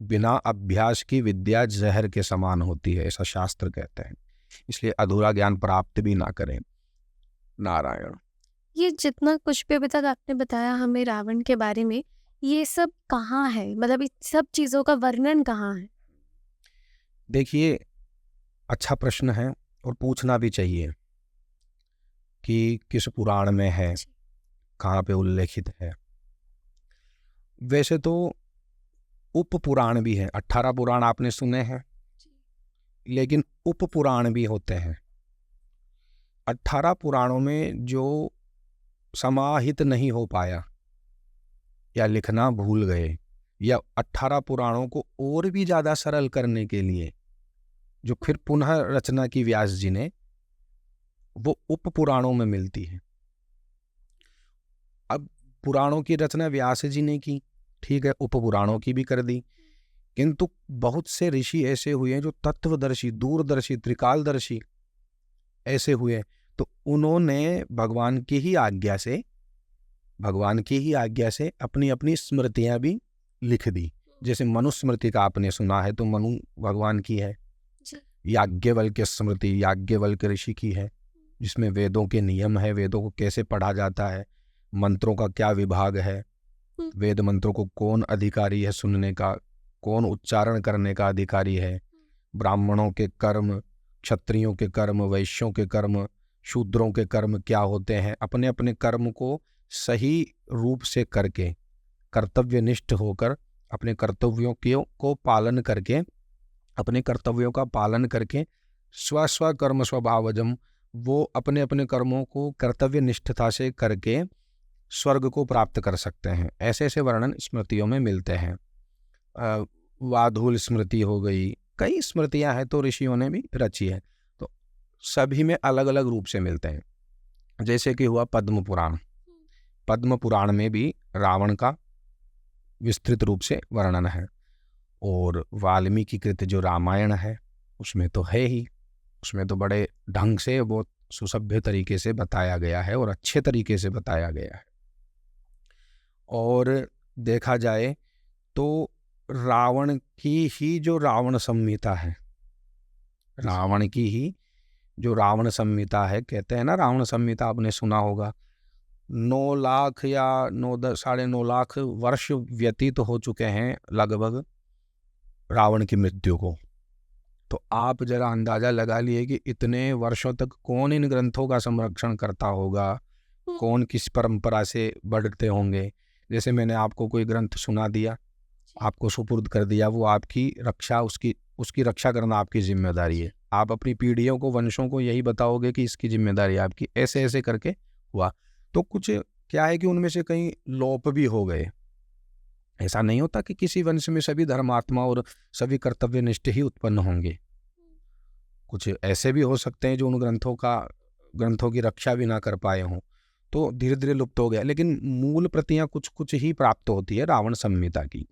बिना अभ्यास की विद्या जहर के समान होती है, ऐसा शास्त्र कहते हैं। इसलिए अधूरा ज्ञान प्राप्त भी ना करें। नारायण।
ये जितना कुछ भी अभी तक आपने बताया हमें रावण के बारे में, ये सब कहाँ है, मतलब इस सब चीज़ों का वर्णन कहाँ है?
देखिए, अच्छा प्रश्न है और पूछना भी चाहिए कि किस पुराण में है, कहाँ पे उल्लेखित है। वैसे तो उप पुराण भी हैं, 18 पुराण आपने सुने हैं, लेकिन उप पुराण भी होते हैं। 18 पुराणों में जो समाहित नहीं हो पाया या लिखना भूल गए, या 18 पुराणों को और भी ज़्यादा सरल करने के लिए जो फिर पुनः रचना की व्यास जी ने, वो उप पुराणों में मिलती है। अब पुराणों की रचना व्यास जी ने की, ठीक है, उप पुराणों की भी कर दी, किंतु बहुत से ऋषि ऐसे हुए हैं जो तत्वदर्शी, दूरदर्शी, त्रिकालदर्शी ऐसे हुए, तो उन्होंने भगवान की ही आज्ञा से अपनी अपनी स्मृतियां भी लिख दी। जैसे मनुस्मृति का आपने सुना है, तो मनु भगवान की है। याज्ञवल्क्य स्मृति याज्ञवल्क्य ऋषि की है, जिसमें वेदों के नियम है, वेदों को कैसे पढ़ा जाता है, मंत्रों का क्या विभाग है, वेद मंत्रों को कौन अधिकारी है सुनने का, कौन उच्चारण करने का अधिकारी है, ब्राह्मणों के कर्म, क्षत्रियों के कर्म, वैश्यों के कर्म, शूद्रों के कर्म क्या होते हैं। अपने अपने कर्म को सही रूप से करके, कर्तव्यनिष्ठ होकर, अपने कर्तव्यों को पालन करके, अपने कर्तव्यों का पालन करके, स्व कर्म स्वभावजम, वो अपने अपने कर्मों को कर्तव्य निष्ठता से करके स्वर्ग को प्राप्त कर सकते हैं। ऐसे ऐसे वर्णन स्मृतियों में मिलते हैं। वाधूल स्मृति हो गई, कई स्मृतियां हैं तो ऋषियों ने भी रची है, तो सभी में अलग अलग रूप से मिलते हैं। जैसे कि हुआ पद्म पुराण, पद्म पुराण में भी रावण का विस्तृत रूप से वर्णन है, और वाल्मीकि कृत जो रामायण है उसमें तो है ही, उसमें तो बड़े ढंग से, बहुत सुसभ्य तरीके से बताया गया है और अच्छे तरीके से बताया गया है। और देखा जाए तो रावण की ही जो रावण संहिता है, रावण की ही जो रावण संहिता है, कहते हैं ना, रावण संहिता आपने सुना होगा, 9 लाख या 9.5 लाख वर्ष व्यतीत हो चुके हैं लगभग रावण की मृत्यु को। तो आप जरा अंदाजा लगा लिए कि इतने वर्षों तक कौन इन ग्रंथों का संरक्षण करता होगा, कौन किस परंपरा से बढ़ते होंगे। जैसे मैंने आपको कोई ग्रंथ सुना दिया, आपको सुपुर्द कर दिया, वो आपकी रक्षा, उसकी रक्षा करना आपकी जिम्मेदारी है। आप अपनी पीढ़ियों को, वंशों को यही बताओगे कि इसकी जिम्मेदारी आपकी, ऐसे ऐसे करके हुआ। तो कुछ क्या है कि उनमें से कई लोप भी हो गए। ऐसा नहीं होता कि किसी वंश में सभी धर्मात्मा और सभी कर्तव्यनिष्ठ ही उत्पन्न होंगे। कुछ ऐसे भी हो सकते हैं जो उन ग्रंथों की रक्षा भी ना कर पाए हों, तो धीरे धीरे लुप्त हो गया। लेकिन मूल प्रतियां कुछ कुछ ही प्राप्त होती है रावण संहिता की।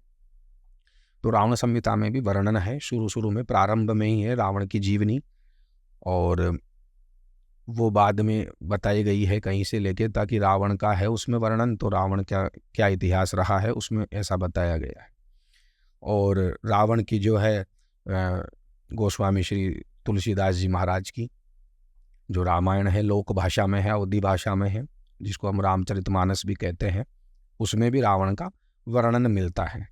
तो रावण संहिता में भी वर्णन है, शुरू में, प्रारंभ में ही है रावण की जीवनी, और वो बाद में बताई गई है कहीं से लेके, ताकि रावण का है उसमें वर्णन, तो रावण क्या इतिहास रहा है उसमें ऐसा बताया गया है। और रावण की जो है गोस्वामी श्री तुलसीदास जी महाराज की जो रामायण है, लोक भाषा में है, अवधी भाषा में है, जिसको हम रामचरितमानस भी कहते हैं, उसमें भी रावण का वर्णन मिलता है।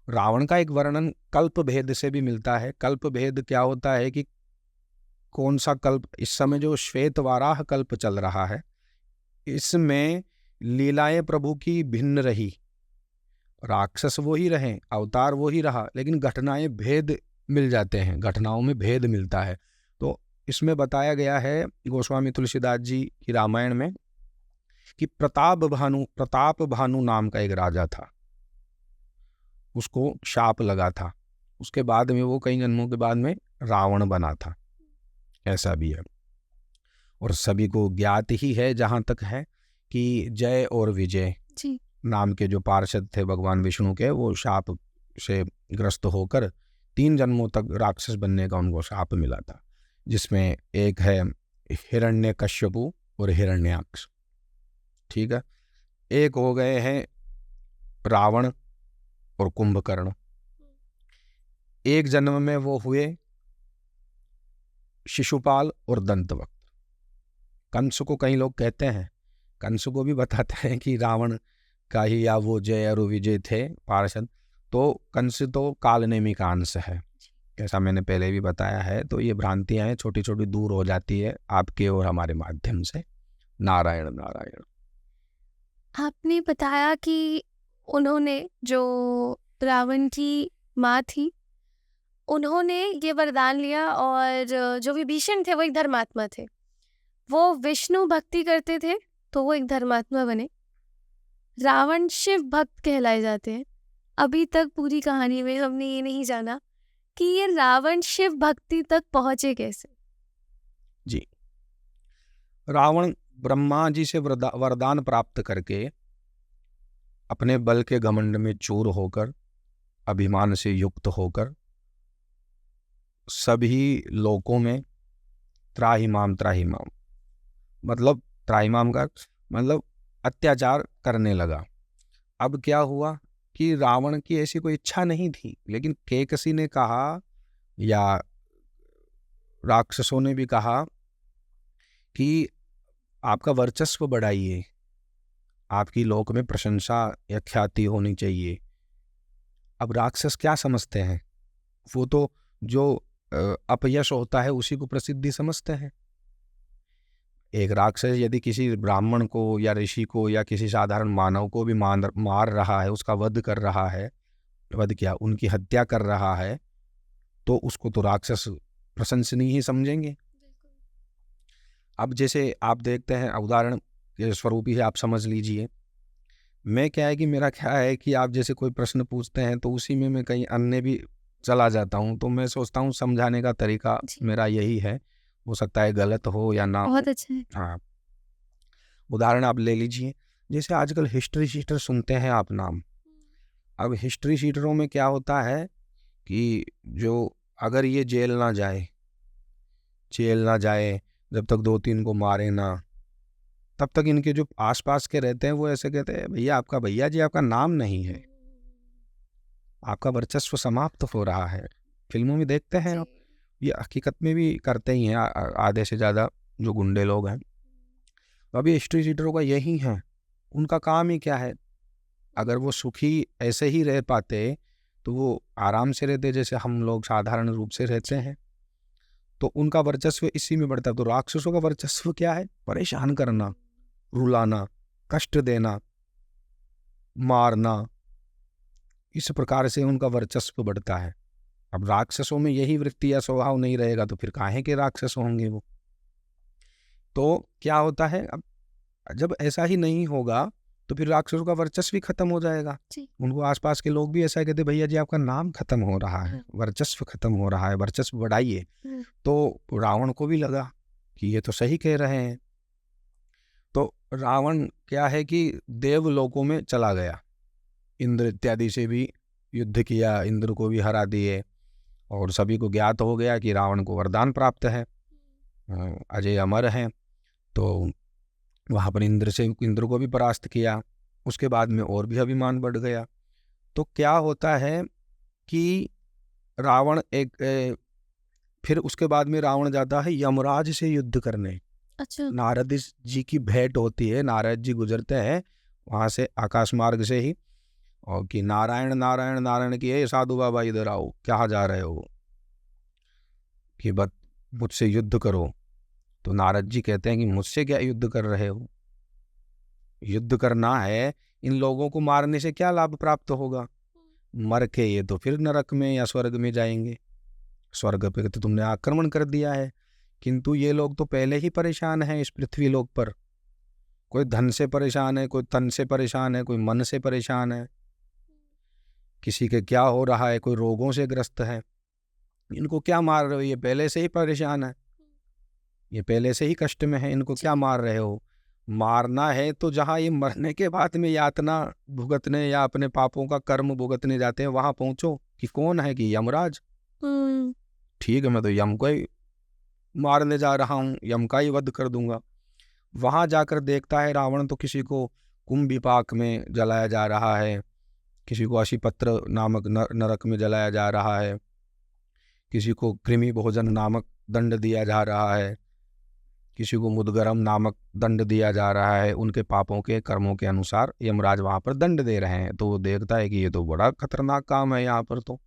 रावण का एक वर्णन कल्प भेद से भी मिलता है। कल्प भेद क्या होता है कि कौन सा कल्प, इस समय जो श्वेत वाराह कल्प चल रहा है, इसमें लीलाएं प्रभु की भिन्न रही, राक्षस वो ही रहे, अवतार वो ही रहा, लेकिन घटनाएं भेद मिल जाते हैं, घटनाओं में भेद मिलता है। तो इसमें बताया गया है गोस्वामी तुलसीदास जी की रामायण में कि प्रताप भानु नाम का एक राजा था, उसको शाप लगा था, उसके बाद में वो कई जन्मों के बाद में रावण बना था, ऐसा भी है। और सभी को ज्ञात ही है जहाँ तक है कि जय और विजय नाम के जो पार्षद थे भगवान विष्णु के, वो शाप से ग्रस्त होकर 3 जन्मों तक राक्षस बनने का उनको शाप मिला था, जिसमें एक है हिरण्यकश्यपु और हिरण्याक्ष। ठीक है। एक हो गए हैं रावण और कुंभकर्ण। एक जन्म में वो हुए शिशुपाल और दंतवक्त। कंस को कई लोग कहते हैं, कंस को भी बताते हैं कि रावण का ही या वो जय और विजय थे पार्षद। तो कंस तो कालनेमी का अंश है, ऐसा मैंने पहले भी बताया है। तो ये भ्रांतियां हैं, छोटी छोटी दूर हो जाती है आपके और हमारे माध्यम से। नारायण नारायण।
आपने बताया कि उन्होंने, जो रावण की माँ थी, उन्होंने ये वरदान लिया, और जो विभीषण थे वो एक धर्मात्मा थे। वो विष्णु भक्ति करते थे तो वो एक धर्मात्मा बने। रावण शिव भक्त कहलाए जाते हैं। अभी तक पूरी कहानी में हमने ये नहीं जाना कि ये रावण शिव भक्ति तक पहुंचे कैसे।
जी, रावण ब्रह्मा जी से वरदान प्राप्त करके अपने बल के घमंड में चूर होकर, अभिमान से युक्त होकर, सभी लोकों में त्राहिमाम त्राहिमाम, मतलब त्राहिमाम का मतलब अत्याचार करने लगा। अब क्या हुआ कि रावण की ऐसी कोई इच्छा नहीं थी, लेकिन केकसी ने कहा या राक्षसों ने भी कहा कि आपका वर्चस्व बढ़ाइए, आपकी लोक में प्रशंसा या ख्याति होनी चाहिए। अब राक्षस क्या समझते हैं, वो तो जो अपयश होता है उसी को प्रसिद्धि समझते हैं। एक राक्षस यदि किसी ब्राह्मण को या ऋषि को या किसी साधारण मानव को भी मार रहा है, उसका वध कर रहा है, वध क्या उनकी हत्या कर रहा है, तो उसको तो राक्षस प्रशंसनीय ही समझेंगे। अब जैसे आप देखते हैं, उदाहरण के स्वरूप ही आप समझ लीजिए। मैं क्या है कि मेरा क्या है कि आप जैसे कोई प्रश्न पूछते हैं तो उसी में मैं कहीं अन्य भी चला जाता हूँ, तो मैं सोचता हूँ समझाने का तरीका मेरा यही है, हो सकता है गलत हो या ना।
बहुत अच्छा है।
हाँ, उदाहरण आप ले लीजिए, जैसे आजकल हिस्ट्री शीटर सुनते हैं आप नाम। अब हिस्ट्री शीटरों में क्या होता है कि जो अगर ये जेल ना जाए, जब तक 2-3 को मारे ना, तब तक इनके जो आसपास के रहते हैं वो ऐसे कहते हैं, भैया आपका, भैया जी आपका नाम नहीं है, आपका वर्चस्व समाप्त हो रहा है। फिल्मों में देखते हैं आप, ये हकीकत में भी करते ही हैं आधे से ज़्यादा जो गुंडे लोग हैं। तो अभी हिस्ट्री शीटरों का यही है, उनका काम ही क्या है, अगर वो सुखी ऐसे ही रह पाते तो वो आराम से रहते जैसे हम लोग साधारण रूप से रहते हैं, तो उनका वर्चस्व इसी में बढ़ता। तो राक्षसों का वर्चस्व क्या है, परेशान करना, रुलाना, कष्ट देना, मारना, इस प्रकार से उनका वर्चस्व बढ़ता है। अब राक्षसों में यही वृत्ति या स्वभाव नहीं रहेगा तो फिर काहे के राक्षस होंगे वो। तो क्या होता है, अब जब ऐसा ही नहीं होगा तो फिर राक्षसों का वर्चस्व भी खत्म हो जाएगा। उनको आसपास के लोग भी ऐसा कहते, भैया जी आपका नाम खत्म हो रहा है, वर्चस्व खत्म हो रहा है, वर्चस्व बढ़ाइए। तो रावण को भी लगा कि ये तो सही कह रहे हैं। तो रावण क्या है कि देवलोकों में चला गया, इंद्र इत्यादि से भी युद्ध किया, इंद्र को भी हरा दिए, और सभी को ज्ञात हो गया कि रावण को वरदान प्राप्त है, अजय अमर हैं। तो वहाँ पर इंद्र को भी परास्त किया। उसके बाद में और भी अभिमान बढ़ गया। तो क्या होता है कि रावण फिर उसके बाद में रावण जाता है यमराज से युद्ध करने।
अच्छा।
नारद जी की भेंट होती है, नारद जी गुजरते हैं वहाँ से आकाश मार्ग से ही, और कि नारायण नारायण नारायण की, ये साधु बाबा इधर आओ, क्या जा रहे हो, कि बस मुझसे युद्ध करो। तो नारद जी कहते हैं कि मुझसे क्या युद्ध कर रहे हो, युद्ध करना है, इन लोगों को मारने से क्या लाभ प्राप्त होगा, मर के ये तो फिर नरक में या स्वर्ग में जाएंगे, स्वर्ग पे तो तुमने आक्रमण कर दिया है, किंतु ये लोग तो पहले ही परेशान हैं इस पृथ्वी लोक पर। कोई धन से परेशान है, कोई तन से परेशान है, कोई मन से परेशान है, किसी के क्या हो रहा है, कोई रोगों से ग्रस्त है, इनको क्या मार रहे हो, ये पहले से ही परेशान है, ये पहले से ही कष्ट में है, इनको क्या मार रहे हो। मारना है तो जहाँ ये मरने के बाद में यातना भुगतने या अपने पापों का कर्म भुगतने जाते हैं वहां पहुंचो कि कौन है, कि यमराज। ठीक है, मैं तो यम को ही मारने जा रहा हूँ, यम का ही वध कर दूंगा। वहां जाकर देखता है रावण तो किसी को कुंभिपाक में जलाया जा रहा है, किसी को अशीपत्र नामक नरक में जलाया जा रहा है, किसी को कृमि भोजन नामक दंड दिया जा रहा है, किसी को मुदगरम नामक दंड दिया जा रहा है। उनके पापों के कर्मों के अनुसार यमराज वहां पर दंड दे रहे हैं। तो वो देखता है कि ये तो बड़ा खतरनाक काम है यहाँ पर, तो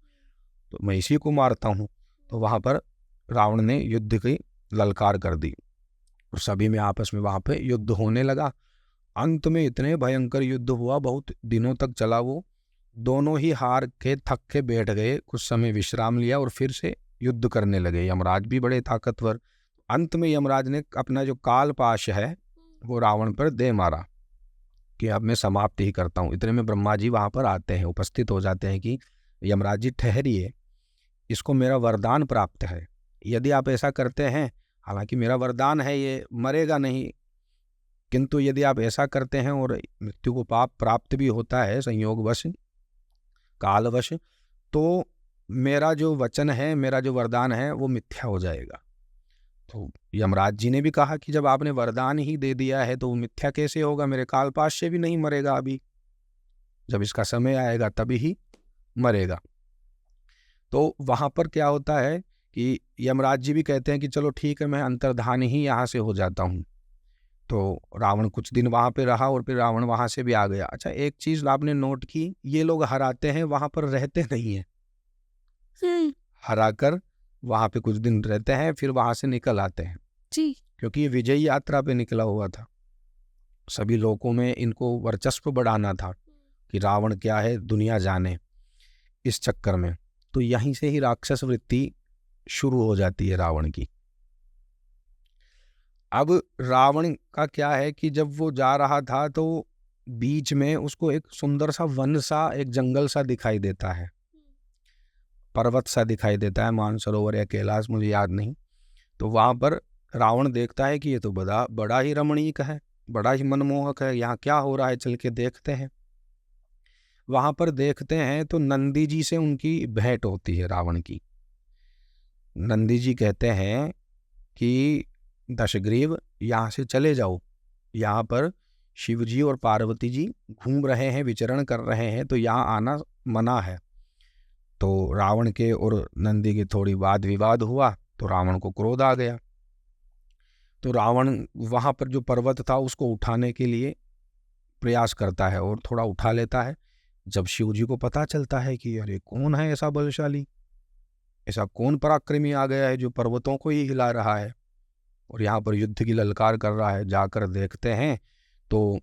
मैं इसी को मारता हूँ। तो वहां पर रावण ने युद्ध की ललकार कर दी और सभी में आपस में वहां पे युद्ध होने लगा। अंत में इतने भयंकर युद्ध हुआ, बहुत दिनों तक चला वो। दोनों ही हार के थक के बैठ गए, कुछ समय विश्राम लिया और फिर से युद्ध करने लगे। यमराज भी बड़े ताकतवर। अंत में यमराज ने अपना जो काल पाश है वो रावण पर दे मारा कि अब मैं समाप्त ही करता हूँ। इतने में ब्रह्मा जी वहां पर आते हैं, उपस्थित हो जाते हैं कि यमराज जी ठहरिए, इसको मेरा वरदान प्राप्त है, यदि आप ऐसा करते हैं, हालांकि मेरा वरदान है ये मरेगा नहीं, किंतु यदि आप ऐसा करते हैं और मृत्यु को पाप प्राप्त भी होता है संयोगवश कालवश, तो मेरा जो वचन है, मेरा जो वरदान है वो मिथ्या हो जाएगा। तो यमराज जी ने भी कहा कि जब आपने वरदान ही दे दिया है तो वो मिथ्या कैसे होगा, मेरे कालपाश से भी नहीं मरेगा, अभी जब इसका समय आएगा तभी ही मरेगा। तो वहां पर क्या होता है कि यमराज जी भी कहते हैं कि चलो ठीक है, मैं अंतर्धान ही यहाँ से हो जाता हूँ। तो रावण कुछ दिन वहां पे रहा और फिर रावण वहां से भी आ गया। अच्छा, एक चीज आपने नोट की, ये लोग हराते हैं वहां पर रहते नहीं है, हराकर वहां पे कुछ दिन रहते हैं फिर वहां से निकल आते हैं
जी।
क्योंकि ये विजयी यात्रा पे निकला हुआ था, सभी लोगों में इनको वर्चस्व बढ़ाना था कि रावण क्या है दुनिया जाने, इस चक्कर में। तो यहीं से ही राक्षस वृत्ति शुरू हो जाती है रावण की। अब रावण का क्या है कि जब वो जा रहा था तो बीच में उसको एक सुंदर सा वन सा, एक जंगल सा दिखाई देता है, पर्वत सा दिखाई देता है, मानसरोवर या कैलाश मुझे याद नहीं। तो वहां पर रावण देखता है कि ये तो बड़ा ही रमणीक है, बड़ा ही मनमोहक है, यहाँ क्या हो रहा है, चल के देखते हैं। वहां पर देखते हैं तो नंदी जी से उनकी भेंट होती है रावण की। नंदी जी कहते हैं कि दशग्रीव यहाँ से चले जाओ, यहाँ पर शिव जी और पार्वती जी घूम रहे हैं, विचरण कर रहे हैं, तो यहाँ आना मना है। तो रावण के और नंदी के थोड़ी वाद विवाद हुआ तो रावण को क्रोध आ गया। तो रावण वहां पर जो पर्वत था उसको उठाने के लिए प्रयास करता है और थोड़ा उठा लेता है। जब शिव जी को पता चलता है कि अरे कौन है ऐसा बलशाली, ऐसा कौन पराक्रमी आ गया है जो पर्वतों को ही हिला रहा है और यहाँ पर युद्ध की ललकार कर रहा है, जाकर देखते हैं तो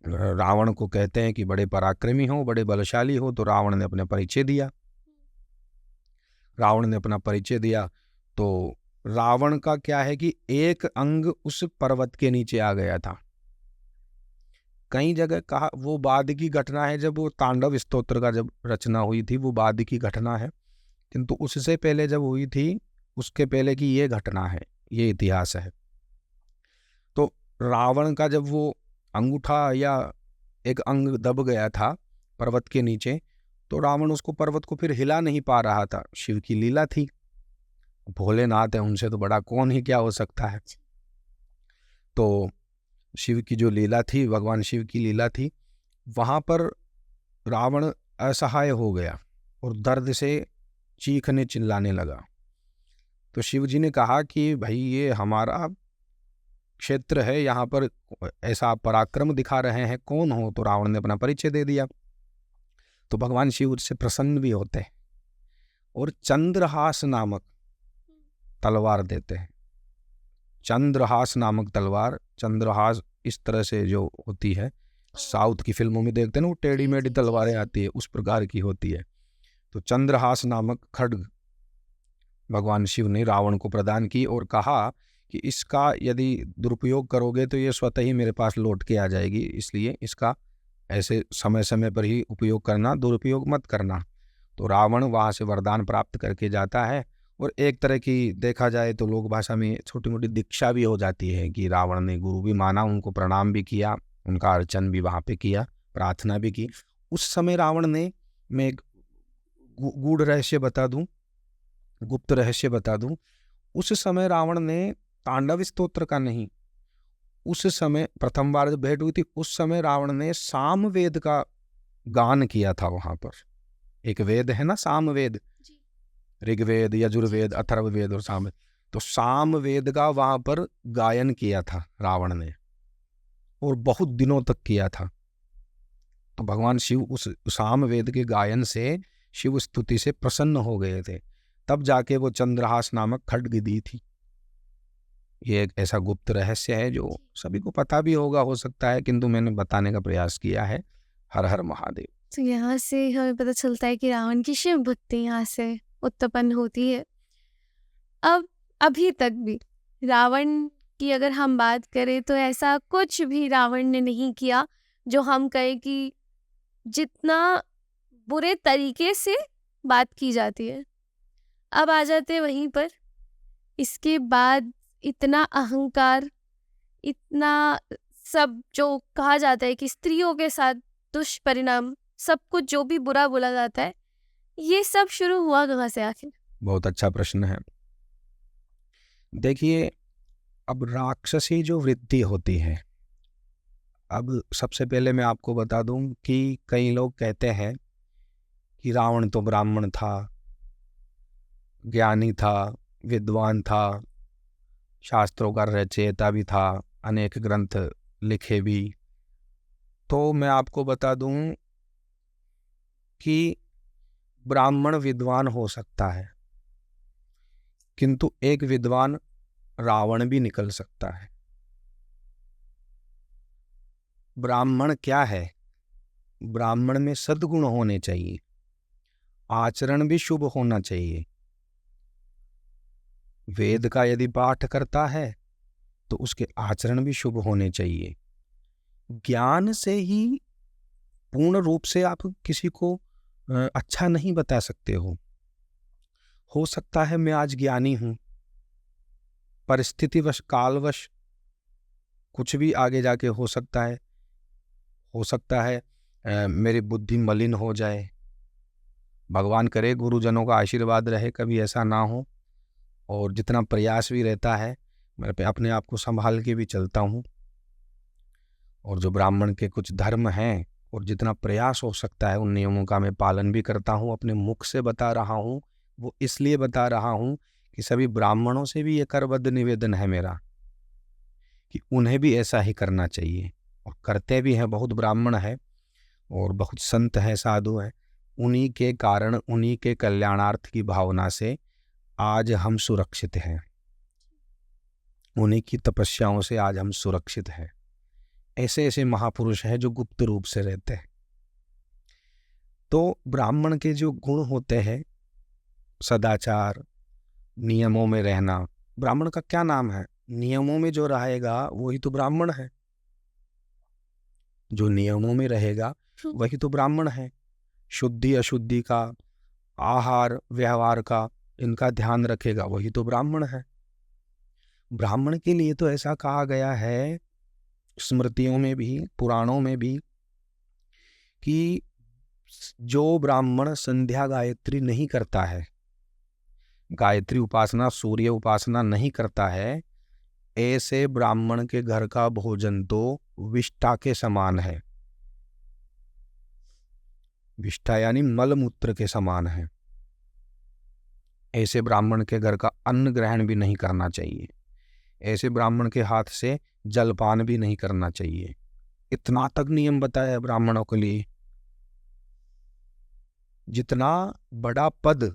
रावण को कहते हैं कि बड़े पराक्रमी हो, बड़े बलशाली हो। तो रावण ने अपना परिचय दिया। रावण ने अपना परिचय दिया तो रावण का क्या है कि एक अंग उस पर्वत के नीचे आ गया था। कई जगह कहा वो बाद की घटना है, जब वो तांडव स्तोत्र का जब रचना हुई थी वो बाद की घटना है, किंतु उससे पहले जब हुई थी उसके पहले की ये घटना है, ये इतिहास है। तो रावण का जब वो अंगूठा या एक अंग दब गया था पर्वत के नीचे, तो रावण उसको पर्वत को फिर हिला नहीं पा रहा था। शिव की लीला थी, भोलेनाथ है, उनसे तो बड़ा कौन ही क्या हो सकता है। तो शिव की जो लीला थी, भगवान शिव की लीला थी, वहां पर रावण असहाय हो गया और दर्द से चीखने चिल्लाने लगा। तो शिव जी ने कहा कि भाई ये हमारा क्षेत्र है, यहाँ पर ऐसा पराक्रम दिखा रहे हैं, कौन हो। तो रावण ने अपना परिचय दे दिया। तो भगवान शिव उससे प्रसन्न भी होते हैं और चंद्रहास नामक तलवार देते हैं। चंद्रहास नामक तलवार, चंद्रहास इस तरह से जो होती है, साउथ की फिल्मों में देखते हैं ना, वो टेढ़ी मेढ़ी तलवारें आती है, उस प्रकार की होती है। तो चंद्रहास नामक खड्ग भगवान शिव ने रावण को प्रदान की और कहा कि इसका यदि दुरुपयोग करोगे तो ये स्वतः ही मेरे पास लौट के आ जाएगी, इसलिए इसका ऐसे समय समय पर ही उपयोग करना, दुरुपयोग मत करना। तो रावण वहाँ से वरदान प्राप्त करके जाता है और एक तरह की देखा जाए तो लोक भाषा में छोटी मोटी दीक्षा भी हो जाती है कि रावण ने गुरु भी माना, उनको प्रणाम भी किया, उनका अर्चन भी वहाँ पे किया, प्रार्थना भी की। उस समय रावण ने, मैं एक गूढ़ रहस्य बता दूं, गुप्त रहस्य बता दूं, उस समय रावण ने तांडव स्तोत्र का नहीं, उस समय प्रथम बार जब भेंट हुई थी उस समय रावण ने साम वेद का गान किया था वहां पर। एक वेद है ना साम वेद, ऋग्वेद, यजुर्वेद, अथर्ववेद और साम, तो साम वेद का वहां पर गायन किया था रावण ने, और बहुत दिनों तक किया था। तो भगवान शिव उस साम वेद के गायन से, शिव स्तुति से प्रसन्न हो गए थे, तब जाके वो चंद्रहास नामक खड्ग दी थी। ये एक ऐसा गुप्त रहस्य है जो सभी को पता भी होगा, हो सकता है, किंतु मैंने बताने का प्रयास किया है। हर हर महादेव।
तो यहाँ से हमें पता चलता है कि रावण की शिव भक्ति यहाँ से उत्पन्न होती है। अब अभी तक भी रावण की अगर हम बात करें तो ऐसा कुछ भी रावण ने नहीं किया जो हम कहें कि जितना बुरे तरीके से बात की जाती है। अब आ जाते हैं वहीं पर, इसके बाद इतना अहंकार, इतना सब जो कहा जाता है कि स्त्रियों के साथ दुष्परिणाम, सब कुछ जो भी बुरा बोला जाता है, ये सब शुरू हुआ कहाँ से आखिर?
बहुत अच्छा प्रश्न है। देखिए, अब राक्षसी जो वृत्ति होती है, अब सबसे पहले मैं आपको बता दूं कि कई लोग कहते हैं कि रावण तो ब्राह्मण था, ज्ञानी था, विद्वान था, शास्त्रों का रचयिता भी था, अनेक ग्रंथ लिखे भी। तो मैं आपको बता दूं कि ब्राह्मण विद्वान हो सकता है, किंतु एक विद्वान रावण भी निकल सकता है। ब्राह्मण क्या है? ब्राह्मण में सद्गुण होने चाहिए, आचरण भी शुभ होना चाहिए। वेद का यदि पाठ करता है तो उसके आचरण भी शुभ होने चाहिए। ज्ञान से ही पूर्ण रूप से आप किसी को अच्छा नहीं बता सकते हो सकता है मैं आज ज्ञानी हूं, परिस्थितिवश, कालवश कुछ भी आगे जाके हो सकता है मेरी बुद्धि मलिन हो जाए। भगवान करे गुरुजनों का आशीर्वाद रहे, कभी ऐसा ना हो, और जितना प्रयास भी रहता है मैं अपने आप को संभाल के भी चलता हूँ, और जो ब्राह्मण के कुछ धर्म हैं और जितना प्रयास हो सकता है उन नियमों का मैं पालन भी करता हूँ। अपने मुख से बता रहा हूँ, वो इसलिए बता रहा हूँ कि सभी ब्राह्मणों से भी ये करबद्ध निवेदन है मेरा कि उन्हें भी ऐसा ही करना चाहिए, और करते भी हैं। बहुत ब्राह्मण है और बहुत संत है, साधु है, उन्हीं के कारण, उन्हीं के कल्याणार्थ की भावना से आज हम सुरक्षित हैं, उन्हीं की तपस्याओं से आज हम सुरक्षित हैं। ऐसे ऐसे महापुरुष हैं जो गुप्त रूप से रहते हैं। तो ब्राह्मण के जो गुण होते हैं, सदाचार, नियमों में रहना, ब्राह्मण का क्या नाम है? नियमों में जो रहेगा वही तो ब्राह्मण है। जो नियमों में रहेगा वही तो ब्राह्मण है। शुद्धि अशुद्धि का, आहार व्यवहार का, इनका ध्यान रखेगा वही तो ब्राह्मण है। ब्राह्मण के लिए तो ऐसा कहा गया है स्मृतियों में भी, पुराणों में भी, कि जो ब्राह्मण संध्या गायत्री नहीं करता है, गायत्री उपासना, सूर्य उपासना नहीं करता है, ऐसे ब्राह्मण के घर का भोजन तो विष्ठा के समान है। विष्ठा यानी मलमूत्र के समान है। ऐसे ब्राह्मण के घर का अन्न ग्रहण भी नहीं करना चाहिए। ऐसे ब्राह्मण के हाथ से जलपान भी नहीं करना चाहिए। इतना तक नियम बताया है ब्राह्मणों के लिए। जितना बड़ा पद,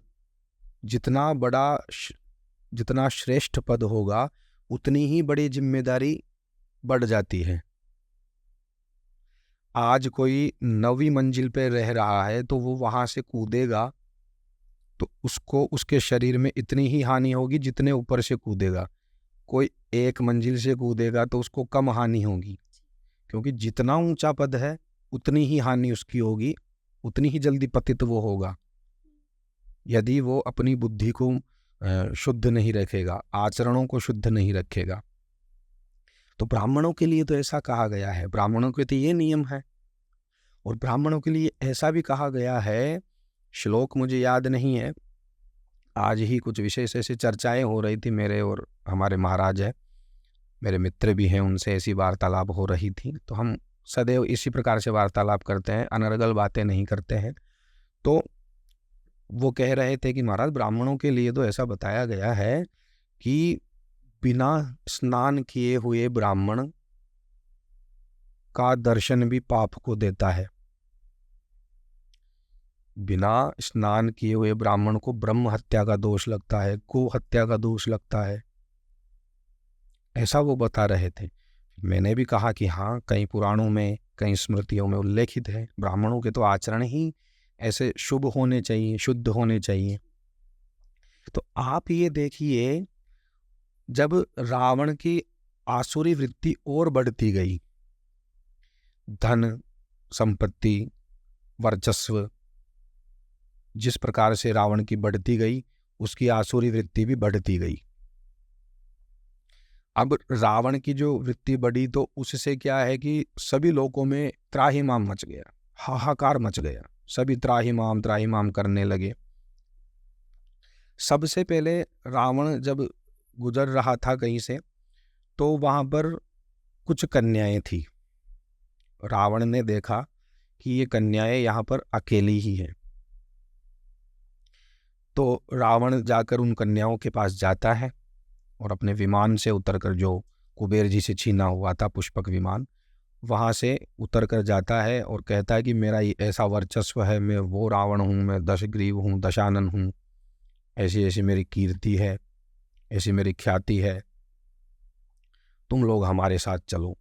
जितना श्रेष्ठ पद होगा, उतनी ही बड़ी जिम्मेदारी बढ़ जाती है। आज कोई 9वीं मंजिल पे रह रहा है तो वो वहां से कूदेगा तो उसको, उसके शरीर में इतनी ही हानि होगी जितने ऊपर से कूदेगा। कोई 1 मंजिल से कूदेगा तो उसको कम हानि होगी, क्योंकि जितना ऊंचा पद है उतनी ही हानि उसकी होगी, उतनी ही जल्दी पतित वो होगा। यदि वो अपनी बुद्धि को शुद्ध नहीं रखेगा, आचरणों को शुद्ध नहीं रखेगा। तो ब्राह्मणों के लिए तो ऐसा कहा गया है, ब्राह्मणों के तो ये नियम है। और ब्राह्मणों के लिए ऐसा भी कहा गया है, श्लोक मुझे याद नहीं है, आज ही कुछ विशेष ऐसी चर्चाएं हो रही थी, मेरे और हमारे महाराज है, मेरे मित्र भी हैं, उनसे ऐसी वार्तालाप हो रही थी। तो हम सदैव इसी प्रकार से वार्तालाप करते हैं, अनर्गल बातें नहीं करते हैं। तो वो कह रहे थे कि महाराज ब्राह्मणों के लिए तो ऐसा बताया गया है कि बिना स्नान किए हुए ब्राह्मण का दर्शन भी पाप को देता है। बिना स्नान किए हुए ब्राह्मण को ब्रह्म हत्या का दोष लगता है, गो हत्या का दोष लगता है, ऐसा वो बता रहे थे। मैंने भी कहा कि हाँ, कई पुराणों में, कई स्मृतियों में उल्लेखित है, ब्राह्मणों के तो आचरण ही ऐसे शुभ होने चाहिए, शुद्ध होने चाहिए। तो आप ये देखिए, जब रावण की आसुरी वृत्ति और बढ़ती गई, धन संपत्ति वर्चस्व जिस प्रकार से रावण की बढ़ती गई, उसकी आसुरी वृत्ति भी बढ़ती गई। अब रावण की जो वृत्ति बढ़ी तो उससे क्या है कि सभी लोगों में त्राहिमाम मच गया, हाहाकार मच गया, सभी त्राहिमाम करने लगे। सबसे पहले रावण जब गुजर रहा था कहीं से, तो वहां पर कुछ कन्याएं थी। रावण ने देखा कि ये कन्याएं यहाँ पर अकेली ही हैं। तो रावण जाकर उन कन्याओं के पास जाता है और अपने विमान से उतरकर, जो कुबेर जी से छीना हुआ था पुष्पक विमान, वहाँ से उतर कर जाता है और कहता है कि मेरा ऐसा वर्चस्व है, मैं वो रावण हूँ, मैं दशग्रीव हूँ, दशानन हूँ, ऐसी ऐसी मेरी कीर्ति है, ऐसी मेरी ख्याति है, तुम लोग हमारे साथ चलो।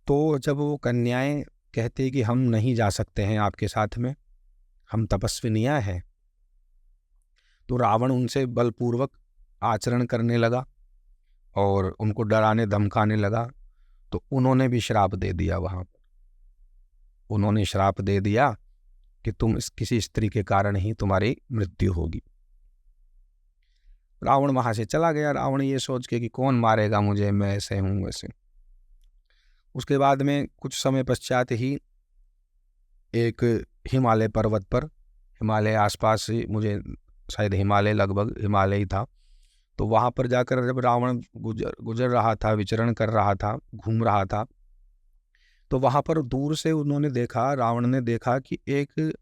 तो जब वो कन्याएं कहते कि हम नहीं जा सकते हैं आपके साथ में, हम तपस्विनियां हैं, तो रावण उनसे बलपूर्वक आचरण करने लगा और उनको डराने धमकाने लगा। तो उन्होंने भी श्राप दे दिया, वहां पर उन्होंने श्राप दे दिया कि तुम किसी स्त्री के कारण ही तुम्हारी मृत्यु होगी। रावण वहां से चला गया, रावण ये सोच के कि कौन मारेगा मुझे, मैं ऐसे हूं वैसे। उसके बाद में कुछ समय पश्चात ही एक हिमालय पर्वत पर, हिमालय आसपास ही, मुझे शायद हिमालय, लगभग हिमालय ही था, तो वहां पर जाकर जब रावण गुजर रहा था, विचरण कर रहा था, घूम रहा था, तो वहां पर दूर से उन्होंने देखा, रावण ने देखा कि एक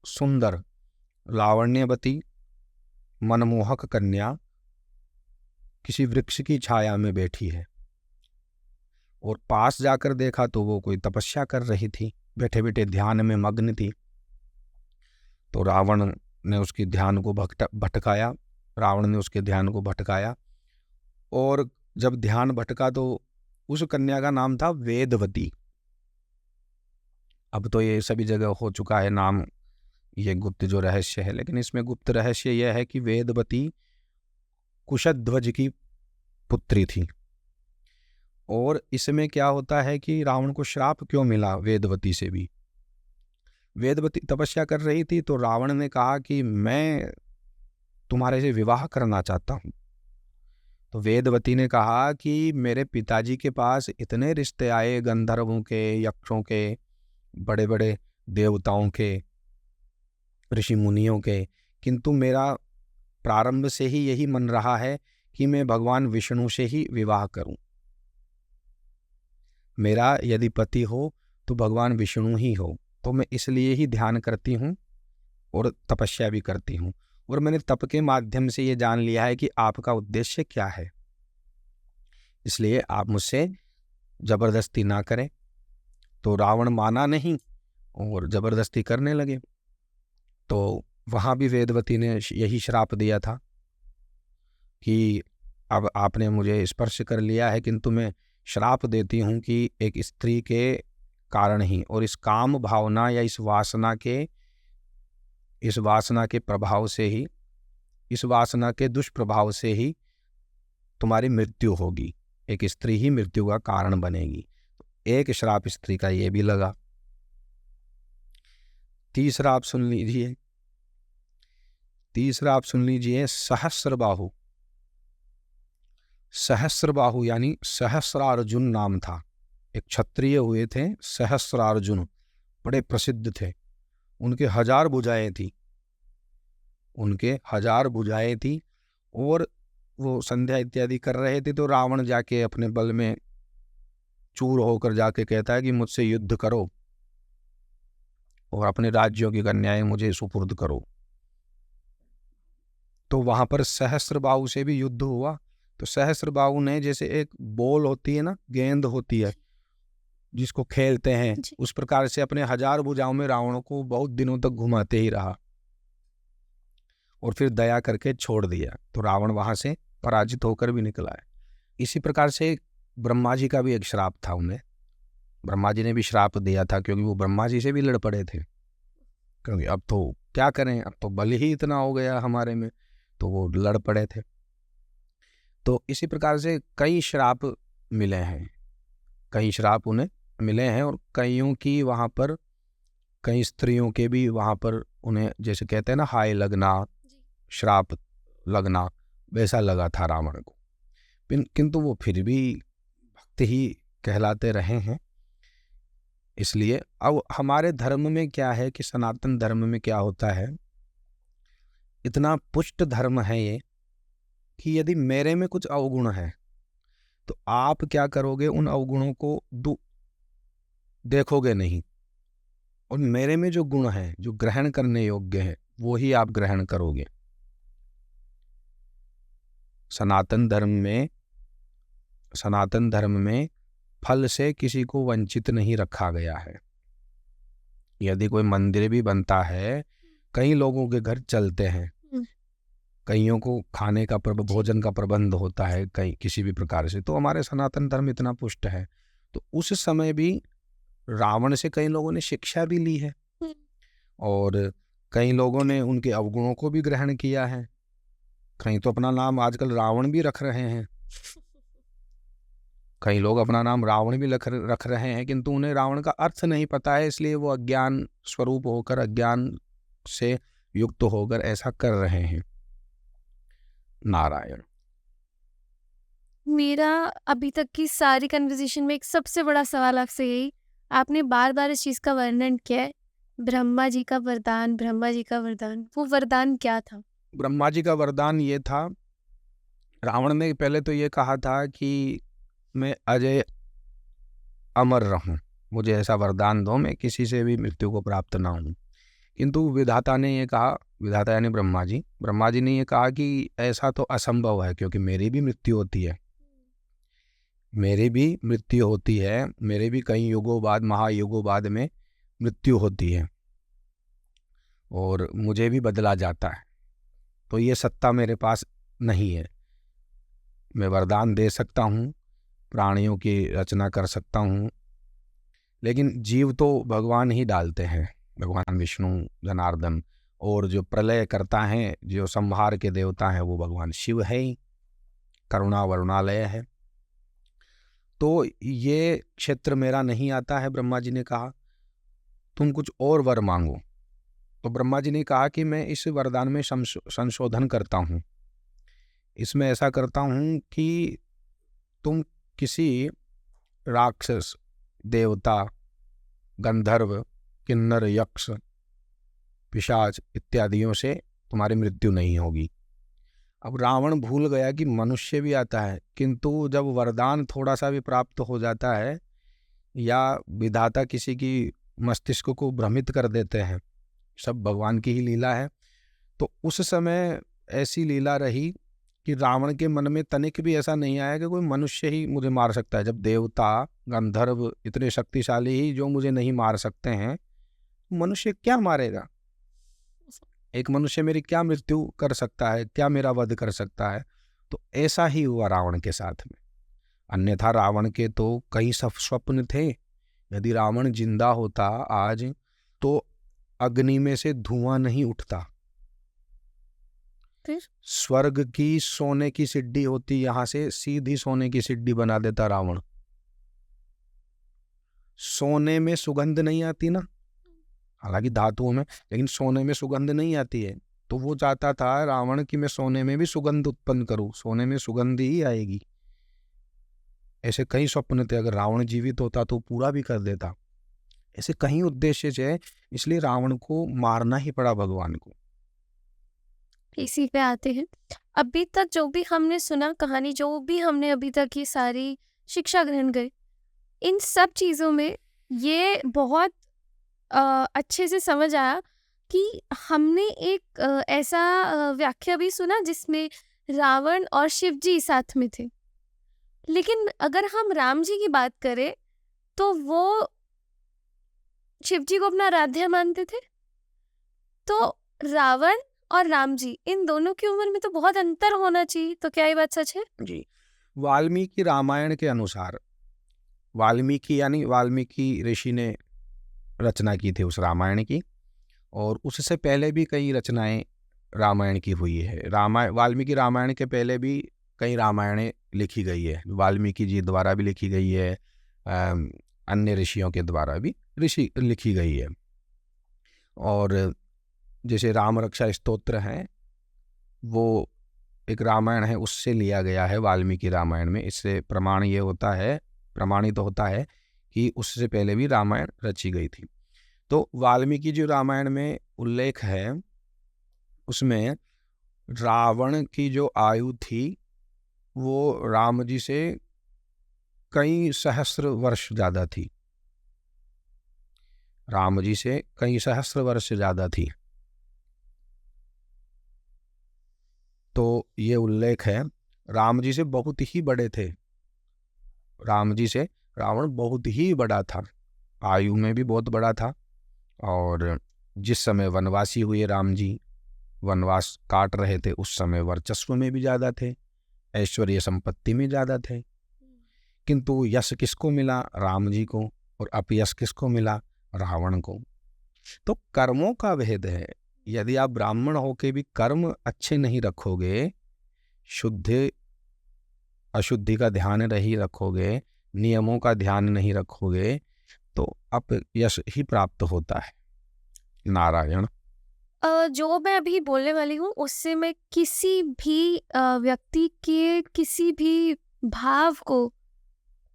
सुंदर लावण्यवती मनमोहक कन्या किसी वृक्ष की छाया में बैठी है। और पास जाकर देखा तो वो कोई तपस्या कर रही थी, बैठे बैठे ध्यान में मग्न थी। तो रावण ने उसकी ध्यान को भटकाया, रावण ने उसके ध्यान को भटकाया, और जब ध्यान भटका तो उस कन्या का नाम था वेदवती। अब तो ये सभी जगह हो चुका है नाम, ये गुप्त जो रहस्य है, लेकिन इसमें गुप्त रहस्य यह है कि वेदवती कुशध्वज की पुत्री थी। और इसमें क्या होता है कि रावण को श्राप क्यों मिला वेदवती से भी? वेदवती तपस्या कर रही थी, तो रावण ने कहा कि मैं तुम्हारे से विवाह करना चाहता हूं। तो वेदवती ने कहा कि मेरे पिताजी के पास इतने रिश्ते आए, गंधर्वों के, यक्षों के, बड़े बड़े देवताओं के, ऋषि मुनियों के, किंतु मेरा प्रारंभ से ही यही मन रहा है कि मैं भगवान विष्णु से ही विवाह करूं। मेरा यदि पति हो तो भगवान विष्णु ही हो, तो मैं इसलिए ही ध्यान करती हूँ और तपस्या भी करती हूँ। और मैंने तप के माध्यम से ये जान लिया है कि आपका उद्देश्य क्या है, इसलिए आप मुझसे जबरदस्ती ना करें। तो रावण माना नहीं और जबरदस्ती करने लगे। तो वहाँ भी वेदवती ने यही श्राप दिया था कि अब आपने मुझे स्पर्श कर लिया है, किंतु मैं श्राप देती हूँ कि एक स्त्री के कारण ही, और इस काम भावना या इस वासना के प्रभाव से ही, इस वासना के दुष्प्रभाव से ही तुम्हारी मृत्यु होगी, एक स्त्री ही मृत्यु का कारण बनेगी। एक श्राप स्त्री का ये भी लगा। तीसरा आप सुन लीजिए। तीसरा आप सुन लीजिए सहस्रबाहु। सहस्रबाहु यानी सहस्रार्जुन नाम था। एक क्षत्रिय हुए थे सहस्रार्जुन, बड़े प्रसिद्ध थे। उनके 1000 भुजाएं थी, उनके 1000 भुजाएं थी। और वो संध्या इत्यादि कर रहे थे तो रावण जाके अपने बल में चूर होकर जाके कहता है कि मुझसे युद्ध करो और अपने राज्यों की कन्याएं मुझे सुपुर्द करो। तो वहां पर सहस्रबाहु से भी युद्ध हुआ। तो सहस्रबाहु ने, जैसे एक बॉल होती है ना, गेंद होती है जिसको खेलते हैं,
जी।
उस प्रकार से अपने 1000 भुजाओं में रावण को बहुत दिनों तक घुमाते ही रहा और फिर दया करके छोड़ दिया। तो रावण वहां से पराजित होकर भी निकला है। इसी प्रकार से ब्रह्मा जी का भी एक श्राप था उन्हें। ब्रह्मा जी ने भी श्राप दिया था क्योंकि वो ब्रह्मा जी से भी लड़ पड़े थे, क्योंकि अब तो क्या करें, अब तो बल ही इतना हो गया हमारे में, तो वो लड़ पड़े थे। तो इसी प्रकार से कई श्राप मिले हैं, कई श्राप उन्हें मिले हैं। और कईयों की वहाँ पर, कई स्त्रियों के भी वहाँ पर उन्हें, जैसे कहते हैं ना, हाय लगना, श्राप लगना, वैसा लगा था रावण को। किंतु वो फिर भी भक्त ही कहलाते रहे हैं। इसलिए अब हमारे धर्म में क्या है कि सनातन धर्म में क्या होता है, इतना पुष्ट धर्म है ये कि यदि मेरे में कुछ अवगुण है तो आप क्या करोगे, उन अवगुणों को देखोगे नहीं, और मेरे में जो गुण है, जो ग्रहण करने योग्य है, वो ही आप ग्रहण करोगे। सनातन धर्म में फल से किसी को वंचित नहीं रखा गया है। यदि कोई मंदिर भी बनता है, कई लोगों के घर चलते हैं, कईयों को खाने का भोजन का प्रबंध होता है कई किसी भी प्रकार से। तो हमारे सनातन धर्म इतना पुष्ट है। तो उस समय भी रावण से कई लोगों ने शिक्षा भी ली है और कई लोगों ने उनके अवगुणों को भी ग्रहण किया है। कई तो अपना नाम आजकल रावण भी रख रहे हैं, कई लोग अपना नाम रावण भी रख रहे हैं, किंतु उन्हें रावण का अर्थ नहीं पता है, इसलिए वो अज्ञान स्वरूप होकर, अज्ञान से युक्त होकर ऐसा कर रहे हैं। नारायण।
मेरा अभी तक की सारी कन्वर्सेशन में एक सबसे बड़ा सवाल आपसे यही, आपने बार बार इस चीज़ का वर्णन किया है, ब्रह्मा जी का वरदान, ब्रह्मा जी का वरदान, वो वरदान क्या था?
ब्रह्मा जी का वरदान ये था, रावण ने पहले तो ये कहा था कि मैं अजय अमर रहूं, मुझे ऐसा वरदान दो, मैं किसी से भी मृत्यु को प्राप्त ना हूं। किंतु विधाता ने ये कहा, विधाता यानी ब्रह्मा जी ने ये कहा कि ऐसा तो असंभव है, क्योंकि मेरी भी मृत्यु होती है, मेरी भी मृत्यु होती है, मेरे भी कई युगों बाद, महायुगों बाद में मृत्यु होती है और मुझे भी बदला जाता है। तो ये सत्ता मेरे पास नहीं है। मैं वरदान दे सकता हूँ, प्राणियों की रचना कर सकता हूँ, लेकिन जीव तो भगवान ही डालते हैं, भगवान विष्णु, जनार्दन, और जो प्रलय करता है, जो संहार के देवता हैं, वो भगवान शिव है ही, करुणा वरुणालय है। तो ये क्षेत्र मेरा नहीं आता है। ब्रह्मा जी ने कहा तुम कुछ और वर मांगो। तो ब्रह्मा जी ने कहा कि मैं इस वरदान में संशोधन करता हूँ, इसमें ऐसा करता हूँ कि तुम किसी राक्षस, देवता, गंधर्व, किन्नर, यक्ष, पिशाच इत्यादियों से तुम्हारी मृत्यु नहीं होगी। अब रावण भूल गया कि मनुष्य भी आता है, किंतु जब वरदान थोड़ा सा भी प्राप्त हो जाता है या विधाता किसी की मस्तिष्क को भ्रमित कर देते हैं, सब भगवान की ही लीला है। तो उस समय ऐसी लीला रही कि रावण के मन में तनिक भी ऐसा नहीं आया कि कोई मनुष्य ही मुझे मार सकता है। जब देवता, गंधर्व इतने शक्तिशाली ही जो मुझे नहीं मार सकते हैं, मनुष्य क्या मारेगा? एक मनुष्य मेरी क्या मृत्यु कर सकता है, क्या मेरा वध कर सकता है? तो ऐसा ही हुआ रावण के साथ में। अन्यथा रावण के तो कई स्वप्न थे। यदि रावण जिंदा होता आज, तो अग्नि में से धुआं नहीं उठता,
फिर
स्वर्ग की सोने की सिड्डी होती, यहां से सीधी सोने की सिड्डी बना देता रावण। सोने में सुगंध नहीं आती ना, हालांकि धातुओं में, लेकिन सोने में सुगंध नहीं आती है। तो वो चाहता था रावण कि मैं सोने में भी सुगंध उत्पन्न करूं, सोने में सुगंध ही आएगी। ऐसे कई स्वप्न थे, अगर रावण जीवित होता तो पूरा भी कर देता। ऐसे कई उद्देश्य थे, इसलिए रावण को मारना ही पड़ा भगवान को।
इसी पे आते हैं। अभी तक जो भी हमने सुना कहानी, जो भी हमने अभी तक ये सारी शिक्षा ग्रहण करी, इन सब चीज़ों में ये बहुत अच्छे से समझ आया कि हमने एक ऐसा व्याख्या भी सुना जिसमें रावण और शिव जी साथ में थे। लेकिन अगर हम राम जी की बात करें तो वो शिव जी को अपना आराध्य मानते थे। तो रावण और राम जी, इन दोनों की उम्र में तो बहुत अंतर होना चाहिए, तो क्या ये बात सच है?
जी, वाल्मीकि रामायण के अनुसार, वाल्मीकि यानी वाल्मीकि ऋषि ने रचना की थी उस रामायण की, और उससे पहले भी कई रचनाएं रामायण की हुई है। वाल्मीकि रामायण के पहले भी कई रामायणें लिखी गई है, वाल्मीकि जी द्वारा भी लिखी गई है, अन्य ऋषियों के द्वारा भी लिखी गई है। और जैसे राम रक्षा स्तोत्र है, वो एक रामायण है, उससे लिया गया है वाल्मीकि रामायण में। इससे प्रमाणित होता है कि उससे पहले भी रामायण रची गई थी। तो वाल्मीकि जो रामायण में उल्लेख है, उसमें रावण की जो आयु थी वो राम जी से कई सहस्र वर्ष ज़्यादा थी, राम जी से कई सहस्र वर्ष ज़्यादा थी। तो ये उल्लेख है, राम जी से बहुत ही बड़े थे, राम जी से रावण बहुत ही बड़ा था, आयु में भी बहुत बड़ा था। और जिस समय वनवासी हुए राम जी, वनवास काट रहे थे, उस समय वर्चस्व में भी ज़्यादा थे, ऐश्वर्य संपत्ति में ज़्यादा थे। किंतु यश किसको मिला? राम जी को। और अपयश किसको मिला? रावण को। तो कर्मों का भेद है। यदि आप ब्राह्मण होके भी कर्म अच्छे नहीं रखोगे, शुद्ध अशुद्धि का ध्यान नहीं रखोगे, नियमों का ध्यान नहीं रखोगे, तो अपयश ही प्राप्त होता है। नारायण।
जो मैं अभी बोलने वाली हूँ उससे मैं किसी भी व्यक्ति के किसी भी भाव को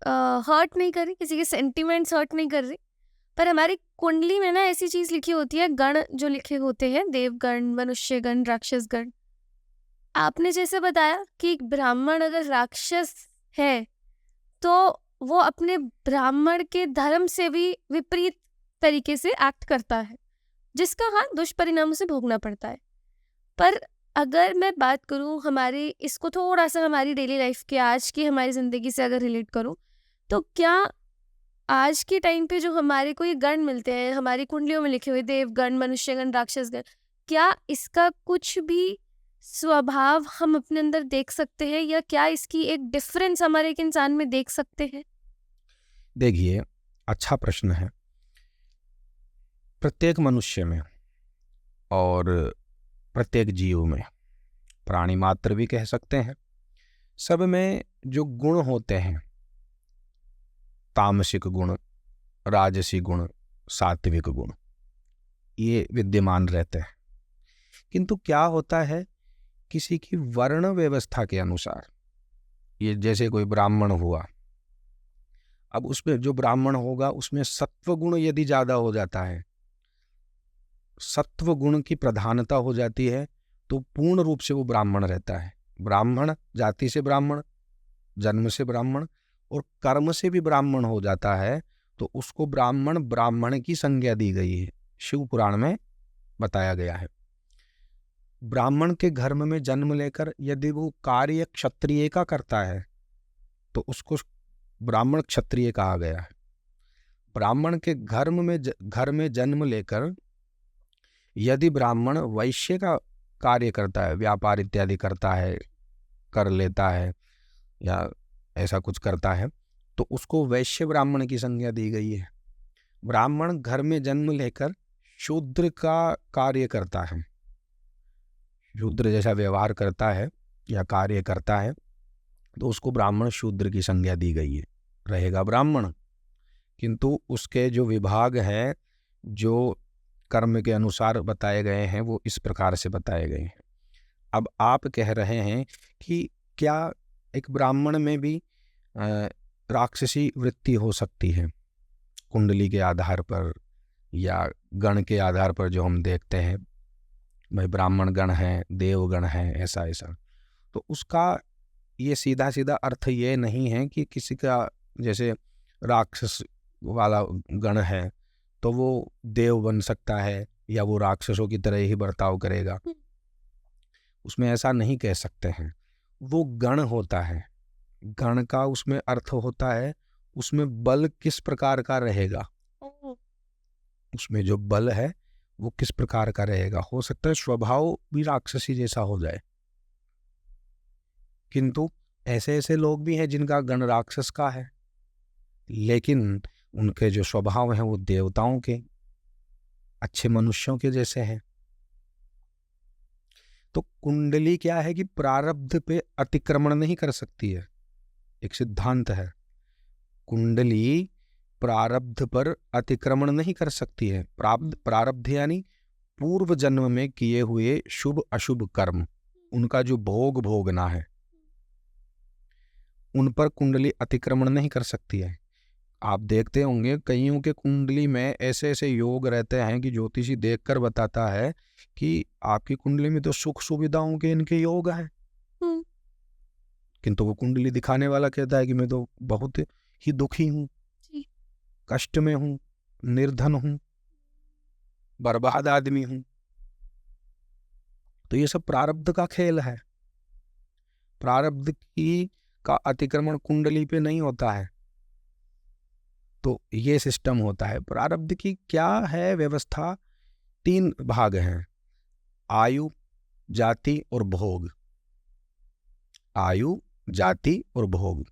हर्ट नहीं कर रही, किसी के सेंटिमेंट्स हर्ट नहीं कर रही। पर हमारी कुंडली में ना ऐसी चीज लिखी होती है, गण जो लिखे होते हैं, देवगण, मनुष्यगण, राक्षसगण। आपने जैसे बताया कि एक ब्राह्मण अगर राक्षस है तो वो अपने ब्राह्मण के धर्म से भी विपरीत तरीके से एक्ट करता है, जिसका हाँ दुष्परिणामों से भोगना पड़ता है। पर अगर मैं बात करूँ हमारी, इसको थोड़ा सा हमारी डेली लाइफ के, आज की हमारी ज़िंदगी से अगर रिलेट करूँ, तो क्या आज के टाइम पे जो हमारे को ये गण मिलते हैं, हमारी कुंडलियों में लिखे हुए देवगण, मनुष्यगण, राक्षसगण, क्या इसका कुछ भी स्वभाव हम अपने अंदर देख सकते हैं, या क्या इसकी एक डिफरेंस हमारे एक इंसान में देख सकते हैं?
देखिए, अच्छा प्रश्न है। प्रत्येक मनुष्य में और प्रत्येक जीव में, प्राणी मात्र भी कह सकते हैं, सब में जो गुण होते हैं, तामसिक गुण, राजसी गुण, सात्विक गुण, ये विद्यमान रहते हैं। किंतु क्या होता है, किसी की वर्ण व्यवस्था के अनुसार, ये जैसे कोई ब्राह्मण हुआ, अब उसमें जो ब्राह्मण होगा उसमें सत्व गुण यदि ज़्यादा हो जाता है, सत्व गुण की प्रधानता हो जाती है, तो पूर्ण रूप से वो ब्राह्मण रहता है। ब्राह्मण जाति से ब्राह्मण, जन्म से ब्राह्मण और कर्म से भी ब्राह्मण हो जाता है, तो उसको ब्राह्मण की संज्ञा दी गई है, शिव पुराण में बताया गया है। ब्राह्मण के घर में जन्म लेकर यदि वो कार्य क्षत्रिय का करता है तो उसको ब्राह्मण क्षत्रिय कहा गया है। ब्राह्मण के घर में जन्म लेकर यदि ब्राह्मण वैश्य का कार्य करता है, व्यापार इत्यादि करता है, कर लेता है या ऐसा कुछ करता है, तो उसको वैश्य ब्राह्मण की संज्ञा दी गई है। ब्राह्मण घर में जन्म लेकर शूद्र का कार्य करता है, शूद्र जैसा व्यवहार करता है या कार्य करता है, तो उसको ब्राह्मण शूद्र की संज्ञा दी गई है, रहेगा ब्राह्मण। किंतु उसके जो विभाग हैं, जो कर्म के अनुसार बताए गए हैं वो इस प्रकार से बताए गए हैं। अब आप कह रहे हैं कि क्या एक ब्राह्मण में भी राक्षसी वृत्ति हो सकती है कुंडली के आधार पर या गण के आधार पर, जो हम देखते हैं भाई ब्राह्मण गण है, देव गण है, ऐसा ऐसा, तो उसका ये सीधा सीधा अर्थ ये नहीं है कि किसी का जैसे राक्षस वाला गण है तो वो देव बन सकता है या वो राक्षसों की तरह ही बर्ताव करेगा, उसमें ऐसा नहीं कह सकते हैं। वो गण होता है, गण का उसमें अर्थ होता है उसमें बल किस प्रकार का रहेगा, उसमें जो बल है वो किस प्रकार का रहेगा। हो सकता है स्वभाव भी राक्षसी जैसा हो जाए, किंतु ऐसे ऐसे लोग भी हैं जिनका गण राक्षस का है लेकिन उनके जो स्वभाव हैं वो देवताओं के, अच्छे मनुष्यों के जैसे हैं। तो कुंडली क्या है कि प्रारब्ध पे अतिक्रमण नहीं कर सकती है, एक सिद्धांत है। कुंडली प्रारब्ध पर अतिक्रमण नहीं कर सकती है। प्रारब्ध यानी पूर्व जन्म में किए हुए शुभ अशुभ कर्म, उनका जो भोग भोगना है, उन पर कुंडली अतिक्रमण नहीं कर सकती है। आप देखते होंगे कईयों के कुंडली में ऐसे ऐसे योग रहते हैं कि ज्योतिषी देखकर बताता है कि आपकी कुंडली में तो सुख सुविधाओं के इनके योग हैं, किंतु वो कुंडली दिखाने वाला कहता है कि मैं तो बहुत ही दुखी हूँ, कष्ट में हूँ, निर्धन हूँ, बर्बाद आदमी हूँ। तो ये सब प्रारब्ध का खेल है। प्रारब्ध की का अतिक्रमण कुंडली पे नहीं होता है। तो ये सिस्टम होता है। प्रारब्ध की क्या है व्यवस्था? 3 भाग हैं, आयु, जाति और भोग। आयु, जाति और भोग।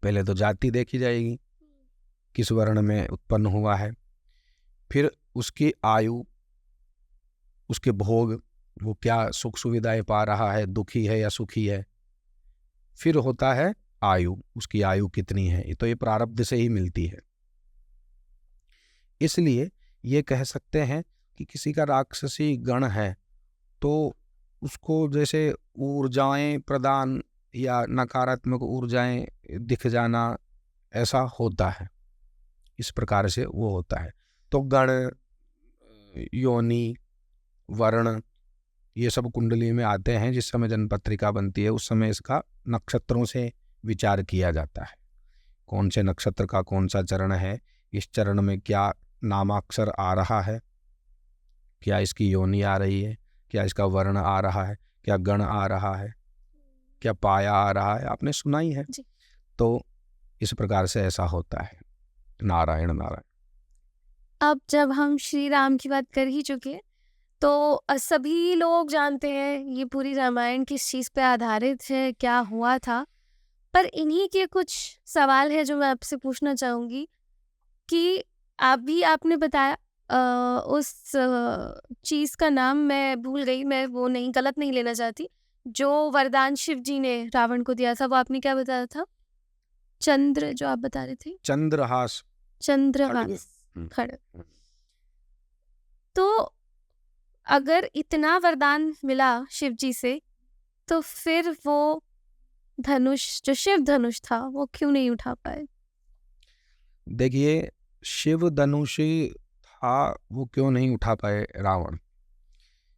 पहले तो जाति देखी जाएगी, किस वर्ण में उत्पन्न हुआ है, फिर उसकी आयु, उसके भोग, वो क्या सुख सुविधाएं पा रहा है, दुखी है या सुखी है। फिर होता है आयु, उसकी आयु कितनी है, तो ये प्रारब्ध से ही मिलती है। इसलिए ये कह सकते हैं कि किसी का राक्षसी गण है तो उसको जैसे ऊर्जाएं प्रदान या नकारात्मक ऊर्जाएं दिख जाना, ऐसा होता है। इस प्रकार से वो होता है। तो गण, योनि, वर्ण, ये सब कुंडली में आते हैं। जिस समय जन्मपत्रिका बनती है उस समय इसका नक्षत्रों से विचार किया जाता है, कौन से नक्षत्र का कौन सा चरण है, इस चरण में क्या नामाक्षर आ रहा है, क्या इसकी योनि आ रही है, क्या इसका वर्ण आ रहा है, क्या गण आ रहा है, क्या पाया आ रहा है, आपने सुना ही है। तो इस प्रकार से ऐसा होता है। नारायण नारायण।
अब जब हम श्री राम की बात कर ही चुके तो सभी लोग जानते हैं ये पूरी रामायण किस चीज़ पे आधारित है, क्या हुआ था, पर इन्हीं के कुछ सवाल है जो मैं आपसे पूछना चाहूँगी कि आपने बताया उस चीज़ का नाम मैं भूल गई, मैं वो नहीं गलत नहीं लेना चाहती, जो वरदान शिव जी ने रावण को दिया था, वो आपने क्या बताया था? चंद्र, जो आप बता रहे थे,
चंद्रहास
खड्ग। तो अगर इतना वरदान मिला शिव जी से तो फिर वो धनुष, जो शिव धनुष था, वो क्यों नहीं उठा पाए?
देखिए, शिव धनुष था वो क्यों नहीं उठा पाए रावण।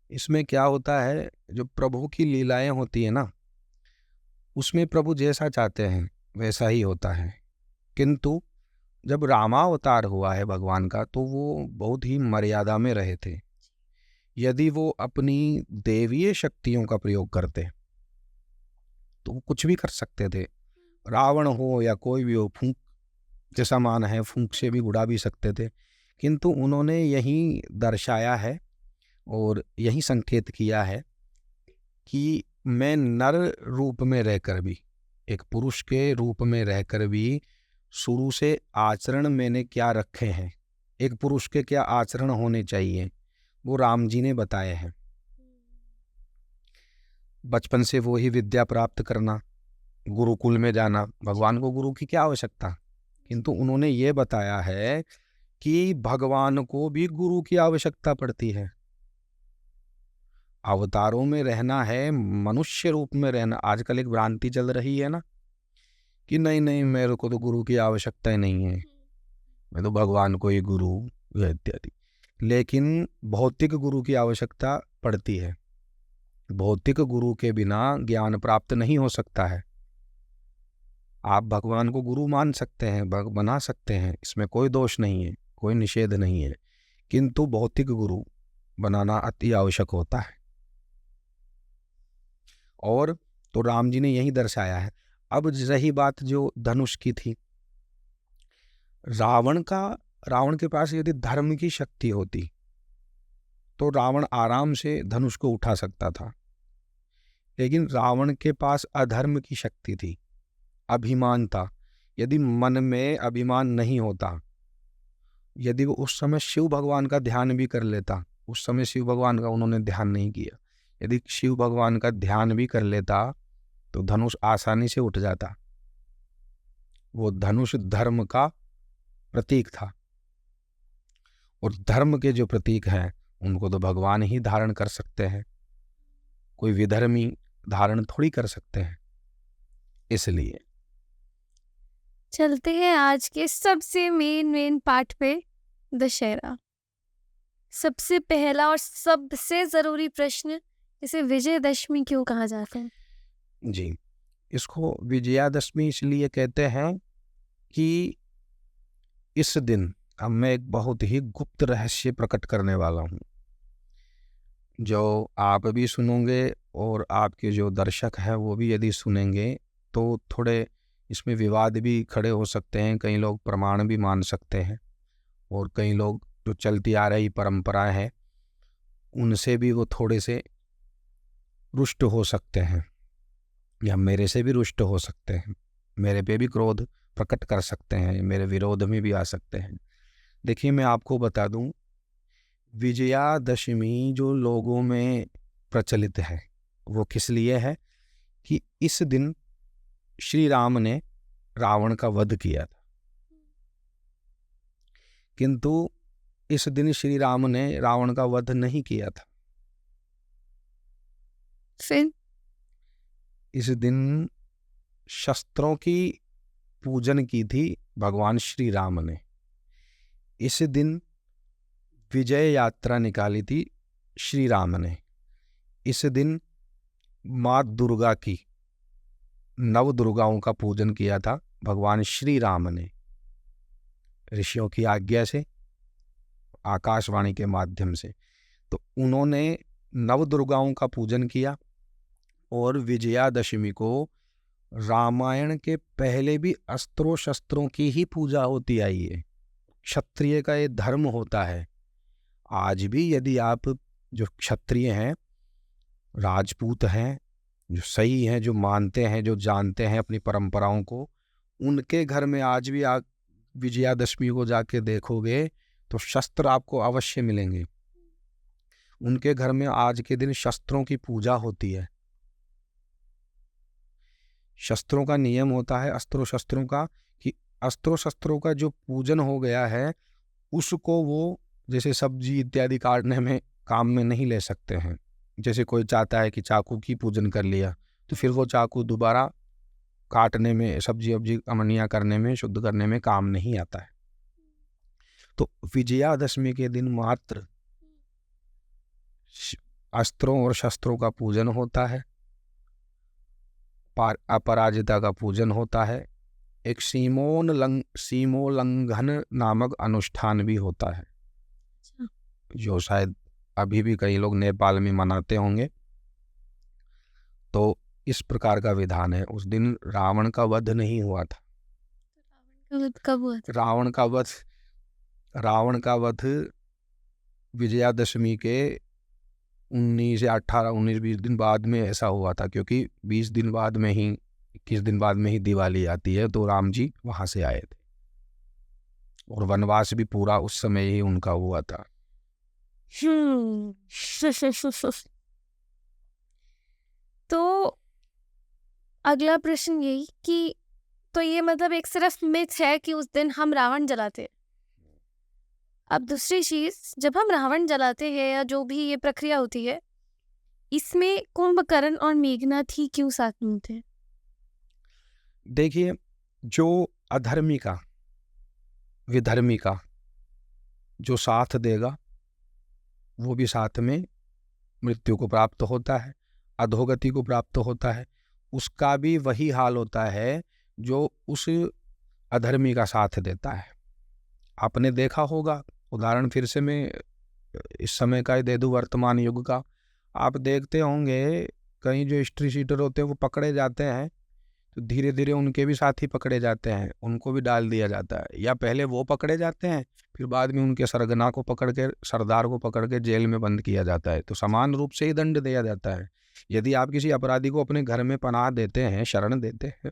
इसमें क्या होता है, जो प्रभु की लीलाएं होती है ना, उसमें प्रभु जैसा चाहते हैं वैसा ही होता है। किंतु जब रामावतार हुआ है भगवान का तो वो बहुत ही मर्यादा में रहे थे। यदि वो अपनी देवीय शक्तियों का प्रयोग करते तो वो कुछ भी कर सकते थे। रावण हो या कोई भी हो, फूंक के समान है, फूंक से भी उड़ा भी सकते थे। किंतु उन्होंने यही दर्शाया है और यही संकेत किया है कि मैं नर रूप में रहकर भी, एक पुरुष के रूप में रहकर भी शुरू से आचरण मैंने क्या रखे हैं, एक पुरुष के क्या आचरण होने चाहिए, वो राम जी ने बताए हैं। बचपन से वो ही विद्या प्राप्त करना, गुरुकुल में जाना, भगवान को गुरु की क्या आवश्यकता, किंतु उन्होंने ये बताया है कि भगवान को भी गुरु की आवश्यकता पड़ती है। अवतारों में रहना है, मनुष्य रूप में रहना। आजकल एक भ्रांति चल रही है ना कि नहीं नहीं, मेरे को तो गुरु की आवश्यकता ही नहीं है, मैं तो भगवान को ही गुरु इत्यादि। लेकिन भौतिक गुरु की आवश्यकता पड़ती है। भौतिक गुरु के बिना ज्ञान प्राप्त नहीं हो सकता है। आप भगवान को गुरु मान सकते हैं, बना सकते हैं, इसमें कोई दोष नहीं है, कोई निषेध नहीं है, किंतु भौतिक गुरु बनाना अति आवश्यक होता है। और तो राम जी ने यही दर्शाया है। अब रही बात जो धनुष की थी, रावण के पास यदि धर्म की शक्ति होती तो रावण आराम से धनुष को उठा सकता था। लेकिन रावण के पास अधर्म की शक्ति थी, अभिमान था। यदि मन में अभिमान नहीं होता, यदि वो उस समय शिव भगवान का ध्यान भी कर लेता, उस समय शिव भगवान का उन्होंने ध्यान नहीं किया, यदि शिव भगवान का ध्यान भी कर लेता तो धनुष आसानी से उठ जाता। वो धनुष धर्म का प्रतीक था, और धर्म के जो प्रतीक हैं उनको तो भगवान ही धारण कर सकते हैं, कोई विधर्मी धारण थोड़ी कर सकते हैं। इसलिए
चलते हैं आज के सबसे मेन पार्ट पे, दशहरा। सबसे पहला और सबसे जरूरी प्रश्न, इसे विजयदशमी क्यों कहा जाता है?
जी, इसको विजयादशमी इसलिए कहते हैं कि इस दिन अब मैं एक बहुत ही गुप्त रहस्य प्रकट करने वाला हूँ, जो आप भी सुनोगे और आपके जो दर्शक हैं वो भी यदि सुनेंगे तो थोड़े इसमें विवाद भी खड़े हो सकते हैं। कई लोग प्रमाण भी मान सकते हैं, और कई लोग जो चलती आ रही परंपराएं हैं उनसे भी वो थोड़े से रुष्ट हो सकते हैं, या मेरे से भी रुष्ट हो सकते हैं, मेरे पे भी क्रोध प्रकट कर सकते हैं, मेरे विरोध में भी आ सकते हैं। देखिए, मैं आपको बता दूं, विजयादशमी जो लोगों में प्रचलित है वो किस लिए है कि इस दिन श्री राम ने रावण का वध किया था। किंतु इस दिन श्री राम ने रावण का वध नहीं किया था।
फिर
इस दिन शस्त्रों की पूजन की थी भगवान श्री राम ने। इस दिन विजय यात्रा निकाली थी श्री राम ने। इस दिन माँ दुर्गा की, नव दुर्गाओं का पूजन किया था भगवान श्री राम ने, ऋषियों की आज्ञा से, आकाशवाणी के माध्यम से। तो उन्होंने नव दुर्गाओं का पूजन किया, और विजयादशमी को रामायण के पहले भी अस्त्रों शस्त्रों की ही पूजा होती आई है। क्षत्रिय का ये धर्म होता है। आज भी यदि आप जो क्षत्रिय हैं, राजपूत हैं, जो सही हैं, जो मानते हैं, जो जानते हैं अपनी परंपराओं को, उनके घर में आज भी आप विजयादशमी को जाके देखोगे तो शस्त्र आपको अवश्य मिलेंगे। उनके घर में आज के दिन शस्त्रों की पूजा होती है। शस्त्रों का नियम होता है, अस्त्रों शस्त्रों का, कि अस्त्रों शस्त्रों का जो पूजन हो गया है उसको वो जैसे सब्जी इत्यादि काटने में काम में नहीं ले सकते हैं। जैसे कोई चाहता है कि चाकू की पूजन कर लिया तो फिर वो चाकू दोबारा काटने में, सब्जी वब्जी अमनिया करने में, शुद्ध करने में काम नहीं आता है। तो विजयादशमी के दिन मात्र अस्त्रों और शस्त्रों का पूजन होता है, अपराजिता का पूजन होता है, एक सीमोल्लंघन नामक अनुष्ठान भी होता है, जो शायद अभी भी कई लोग नेपाल में मनाते होंगे। तो इस प्रकार का विधान है। उस दिन रावण का वध नहीं हुआ था।
कब हुआ था?
रावण का वध विजयादशमी के 19 या 18, 19-20 दिन बाद में ऐसा हुआ था, क्योंकि 20 दिन बाद में ही, 21 दिन बाद में ही दिवाली आती है। तो राम जी वहां से आए थे, और वनवास भी पूरा उस समय ही उनका हुआ था।
तो अगला प्रश्न यही कि तो ये मतलब एक सिर्फ मिथ है कि उस दिन हम रावण जलाते हैं? अब दूसरी चीज़, जब हम रावण जलाते हैं या जो भी ये प्रक्रिया होती है, इसमें कुंभकर्ण और मेघनाथ ही क्यों साथ मिलते हैं?
देखिए, जो अधर्मी का, विधर्मी का जो साथ देगा वो भी साथ में मृत्यु को प्राप्त होता है, अधोगति को प्राप्त होता है। उसका भी वही हाल होता है जो उस अधर्मी का साथ देता है। आपने देखा होगा, उदाहरण फिर से मैं इस समय का ही दे दूं, वर्तमान युग का। आप देखते होंगे कहीं जो हिस्ट्री शीटर होते हैं वो पकड़े जाते हैं तो धीरे धीरे उनके भी साथी पकड़े जाते हैं, उनको भी डाल दिया जाता है, या पहले वो पकड़े जाते हैं फिर बाद में उनके सरगना को पकड़ के, सरदार को पकड़ के जेल में बंद किया जाता है। तो समान रूप से ही दंड दिया जाता है। यदि आप किसी अपराधी को अपने घर में पनाह देते हैं, शरण देते हैं,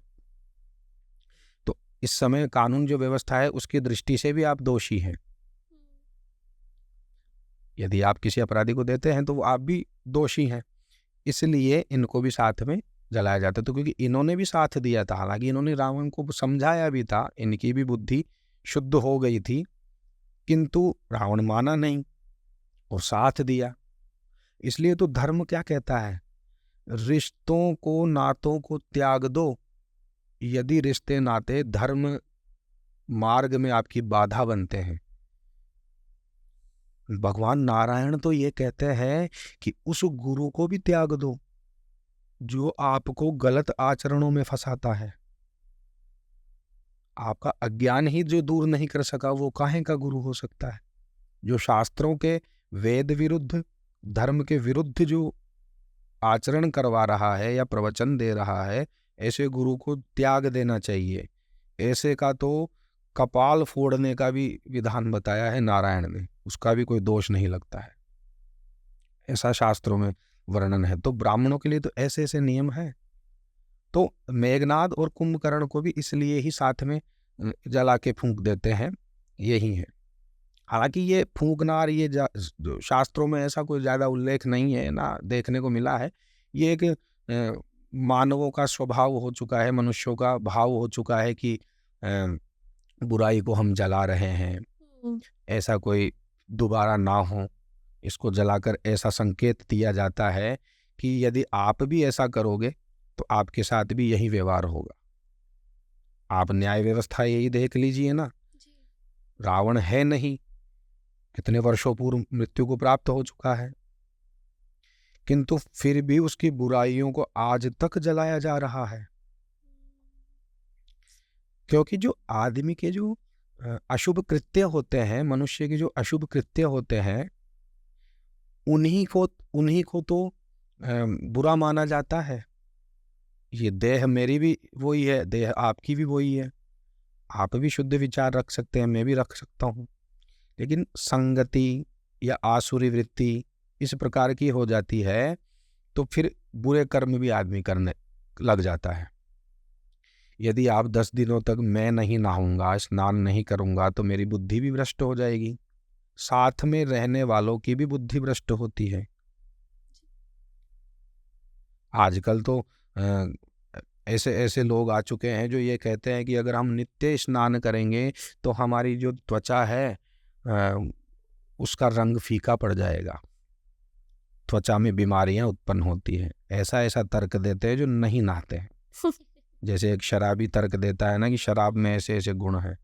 तो इस समय कानून जो व्यवस्था है उसकी दृष्टि से भी आप दोषी हैं। यदि आप किसी अपराधी को देते हैं तो वो आप भी दोषी हैं। इसलिए इनको भी साथ में जलाया जाता है। तो क्योंकि इन्होंने भी साथ दिया था, हालांकि इन्होंने रावण को समझाया भी था, इनकी भी बुद्धि शुद्ध हो गई थी, किंतु रावण माना नहीं और साथ दिया। इसलिए तो धर्म क्या कहता है, रिश्तों को, नातों को त्याग दो यदि रिश्ते नाते धर्म मार्ग में आपकी बाधा बनते हैं। भगवान नारायण तो ये कहते हैं कि उस गुरु को भी त्याग दो जो आपको गलत आचरणों में फंसाता है। आपका अज्ञान ही जो दूर नहीं कर सका वो काहे का गुरु हो सकता है। जो शास्त्रों के वेद विरुद्ध, धर्म के विरुद्ध जो आचरण करवा रहा है या प्रवचन दे रहा है, ऐसे गुरु को त्याग देना चाहिए। ऐसे का तो कपाल फोड़ने का भी विधान बताया है नारायण ने, उसका भी कोई दोष नहीं लगता है, ऐसा शास्त्रों में वर्णन है। तो ब्राह्मणों के लिए तो ऐसे ऐसे नियम है। तो मेघनाद और कुंभकर्ण को भी इसलिए ही साथ में जला के फूंक देते हैं, यही है। हालांकि ये फूंकना और ये शास्त्रों में ऐसा कोई ज़्यादा उल्लेख नहीं है ना देखने को मिला है। ये एक मानवों का स्वभाव हो चुका है, मनुष्यों का भाव हो चुका है कि बुराई को हम जला रहे हैं, ऐसा कोई दोबारा ना हो, इसको जलाकर ऐसा संकेत दिया जाता है कि यदि आप भी ऐसा करोगे तो आपके साथ भी यही व्यवहार होगा। आप न्याय व्यवस्था यही देख लीजिए ना, रावण है नहीं, कितने वर्षों पूर्व मृत्यु को प्राप्त हो चुका है, किंतु फिर भी उसकी बुराइयों को आज तक जलाया जा रहा है। क्योंकि जो आदमी के जो अशुभ कृत्य होते हैं, मनुष्य के जो अशुभ कृत्य होते हैं, उन्हीं को तो बुरा माना जाता है। ये देह मेरी भी वही है, देह आपकी भी वही है। आप भी शुद्ध विचार रख सकते हैं, मैं भी रख सकता हूँ, लेकिन संगति या आसुरी वृत्ति इस प्रकार की हो जाती है तो फिर बुरे कर्म भी आदमी करने लग जाता है। यदि आप 10 दिनों तक मैं नहीं नहाऊंगा, स्नान नहीं करूंगा तो मेरी बुद्धि भी भ्रष्ट हो जाएगी, साथ में रहने वालों की भी बुद्धि भ्रष्ट होती है। आजकल तो ऐसे ऐसे लोग आ चुके हैं जो ये कहते हैं कि अगर हम नित्य स्नान करेंगे तो हमारी जो त्वचा है उसका रंग फीका पड़ जाएगा, त्वचा में बीमारियां उत्पन्न होती हैं। ऐसा ऐसा तर्क देते हैं जो नहीं नहाते हैं। जैसे एक शराबी तर्क देता है ना कि शराब में ऐसे ऐसे गुण हैं,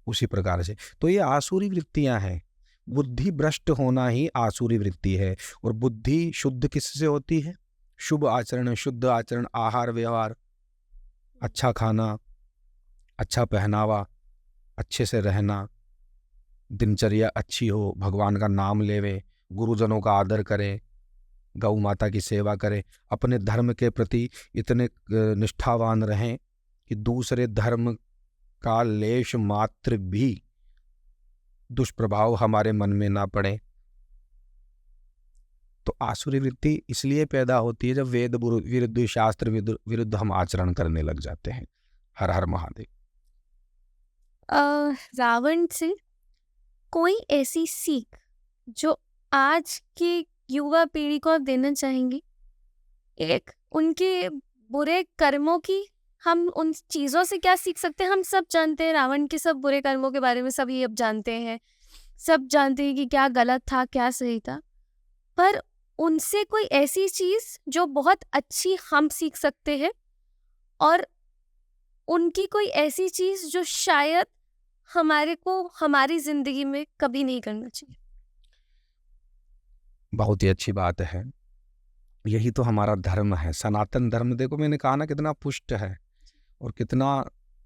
उसी प्रकार से तो ये आसुरी वृत्तियां हैं। बुद्धि भ्रष्ट होना ही आसुरी वृत्ति है। और बुद्धि शुद्ध किससे होती है? शुभ आचरण, शुद्ध आचरण, आहार व्यवहार, अच्छा खाना, अच्छा पहनावा, अच्छे से रहना, दिनचर्या अच्छी हो, भगवान का नाम लेवे, गुरुजनों का आदर करे, गौ माता की सेवा करें, अपने धर्म के प्रति इतने निष्ठावान रहें कि दूसरे धर्म का लेश मात्र भी दुष्प्रभाव हमारे मन में ना पड़े। तो आसुरी वृत्ति इसलिए पैदा होती है जब वेद विरुद्ध, शास्त्र विरुद्ध हम आचरण करने लग जाते हैं। हर हर महादेव।
रावण से कोई ऐसी सीख जो आज की युवा पीढ़ी को आप देना चाहेंगी? एक उनके बुरे कर्मों की, हम उन चीज़ों से क्या सीख सकते हैं? हम सब जानते हैं रावण के सब बुरे कर्मों के बारे में, सभी अब जानते हैं। सब जानते हैं कि क्या गलत था क्या सही था, पर उनसे कोई ऐसी चीज जो बहुत अच्छी हम सीख सकते हैं, और उनकी कोई ऐसी चीज जो शायद हमारे को हमारी जिंदगी में कभी नहीं करना चाहिए।
बहुत ही अच्छी बात है। यही तो हमारा धर्म है, सनातन धर्म। देखो मैंने कहा ना कितना पुष्ट है और कितना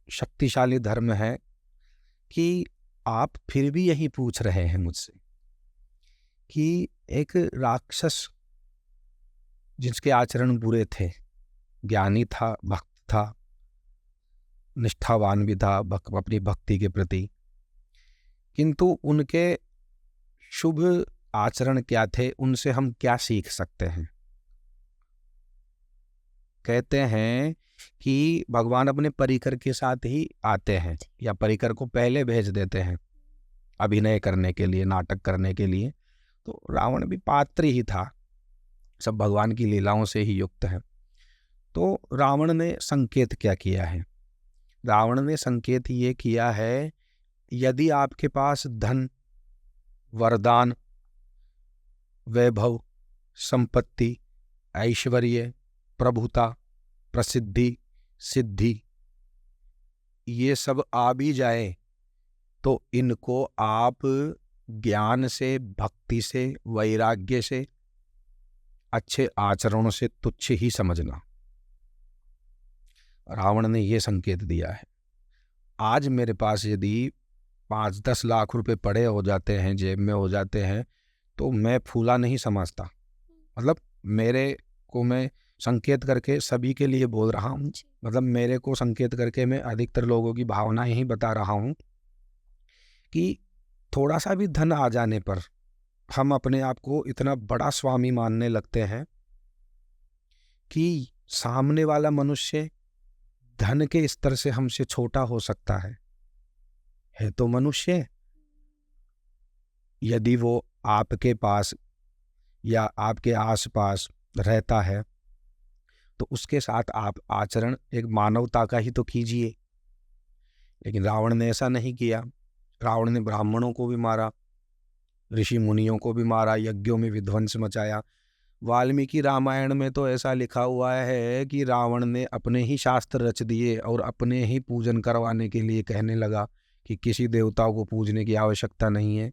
शक्तिशाली धर्म है कि आप फिर भी यही पूछ रहे हैं मुझसे कि एक राक्षस जिसके आचरण बुरे थे, ज्ञानी था, भक्त था, निष्ठावान भी था अपनी भक्ति के प्रति, किंतु उनके शुभ आचरण क्या थे, उनसे हम क्या सीख सकते हैं। कहते हैं कि भगवान अपने परिकर के साथ ही आते हैं या परिकर को पहले भेज देते हैं अभिनय करने के लिए, नाटक करने के लिए। तो रावण भी पात्र ही था, सब भगवान की लीलाओं से ही युक्त है। तो रावण ने संकेत क्या किया है? रावण ने संकेत ये किया है, यदि आपके पास धन, वरदान, वैभव, संपत्ति, ऐश्वर्य, प्रभुता, प्रसिद्धि, सिद्धि, ये सब आ भी जाए तो इनको आप ज्ञान से, भक्ति से, वैराग्य से, अच्छे आचरणों से तुच्छ ही समझना। रावण ने ये संकेत दिया है। आज मेरे पास यदि 5-10 लाख रुपए पड़े हो जाते हैं, जेब में हो जाते हैं, तो मैं फूला नहीं समझता। मतलब मेरे को मैं संकेत करके सभी के लिए बोल रहा हूँ, मतलब मेरे को संकेत करके मैं अधिकतर लोगों की भावनाएं ही बता रहा हूँ कि थोड़ा सा भी धन आ जाने पर हम अपने आप को इतना बड़ा स्वामी मानने लगते हैं कि सामने वाला मनुष्य धन के स्तर से हमसे छोटा हो सकता है तो मनुष्य। यदि वो आपके पास या आपके आसपास रहता है तो उसके साथ आप आचरण एक मानवता का ही तो कीजिए। लेकिन रावण ने ऐसा नहीं किया। रावण ने ब्राह्मणों को भी मारा, ऋषि मुनियों को भी मारा, यज्ञों में विध्वंस मचाया। वाल्मीकि रामायण में तो ऐसा लिखा हुआ है कि रावण ने अपने ही शास्त्र रच दिए और अपने ही पूजन करवाने के लिए कहने लगा कि किसी देवताओं को पूजने की आवश्यकता नहीं है,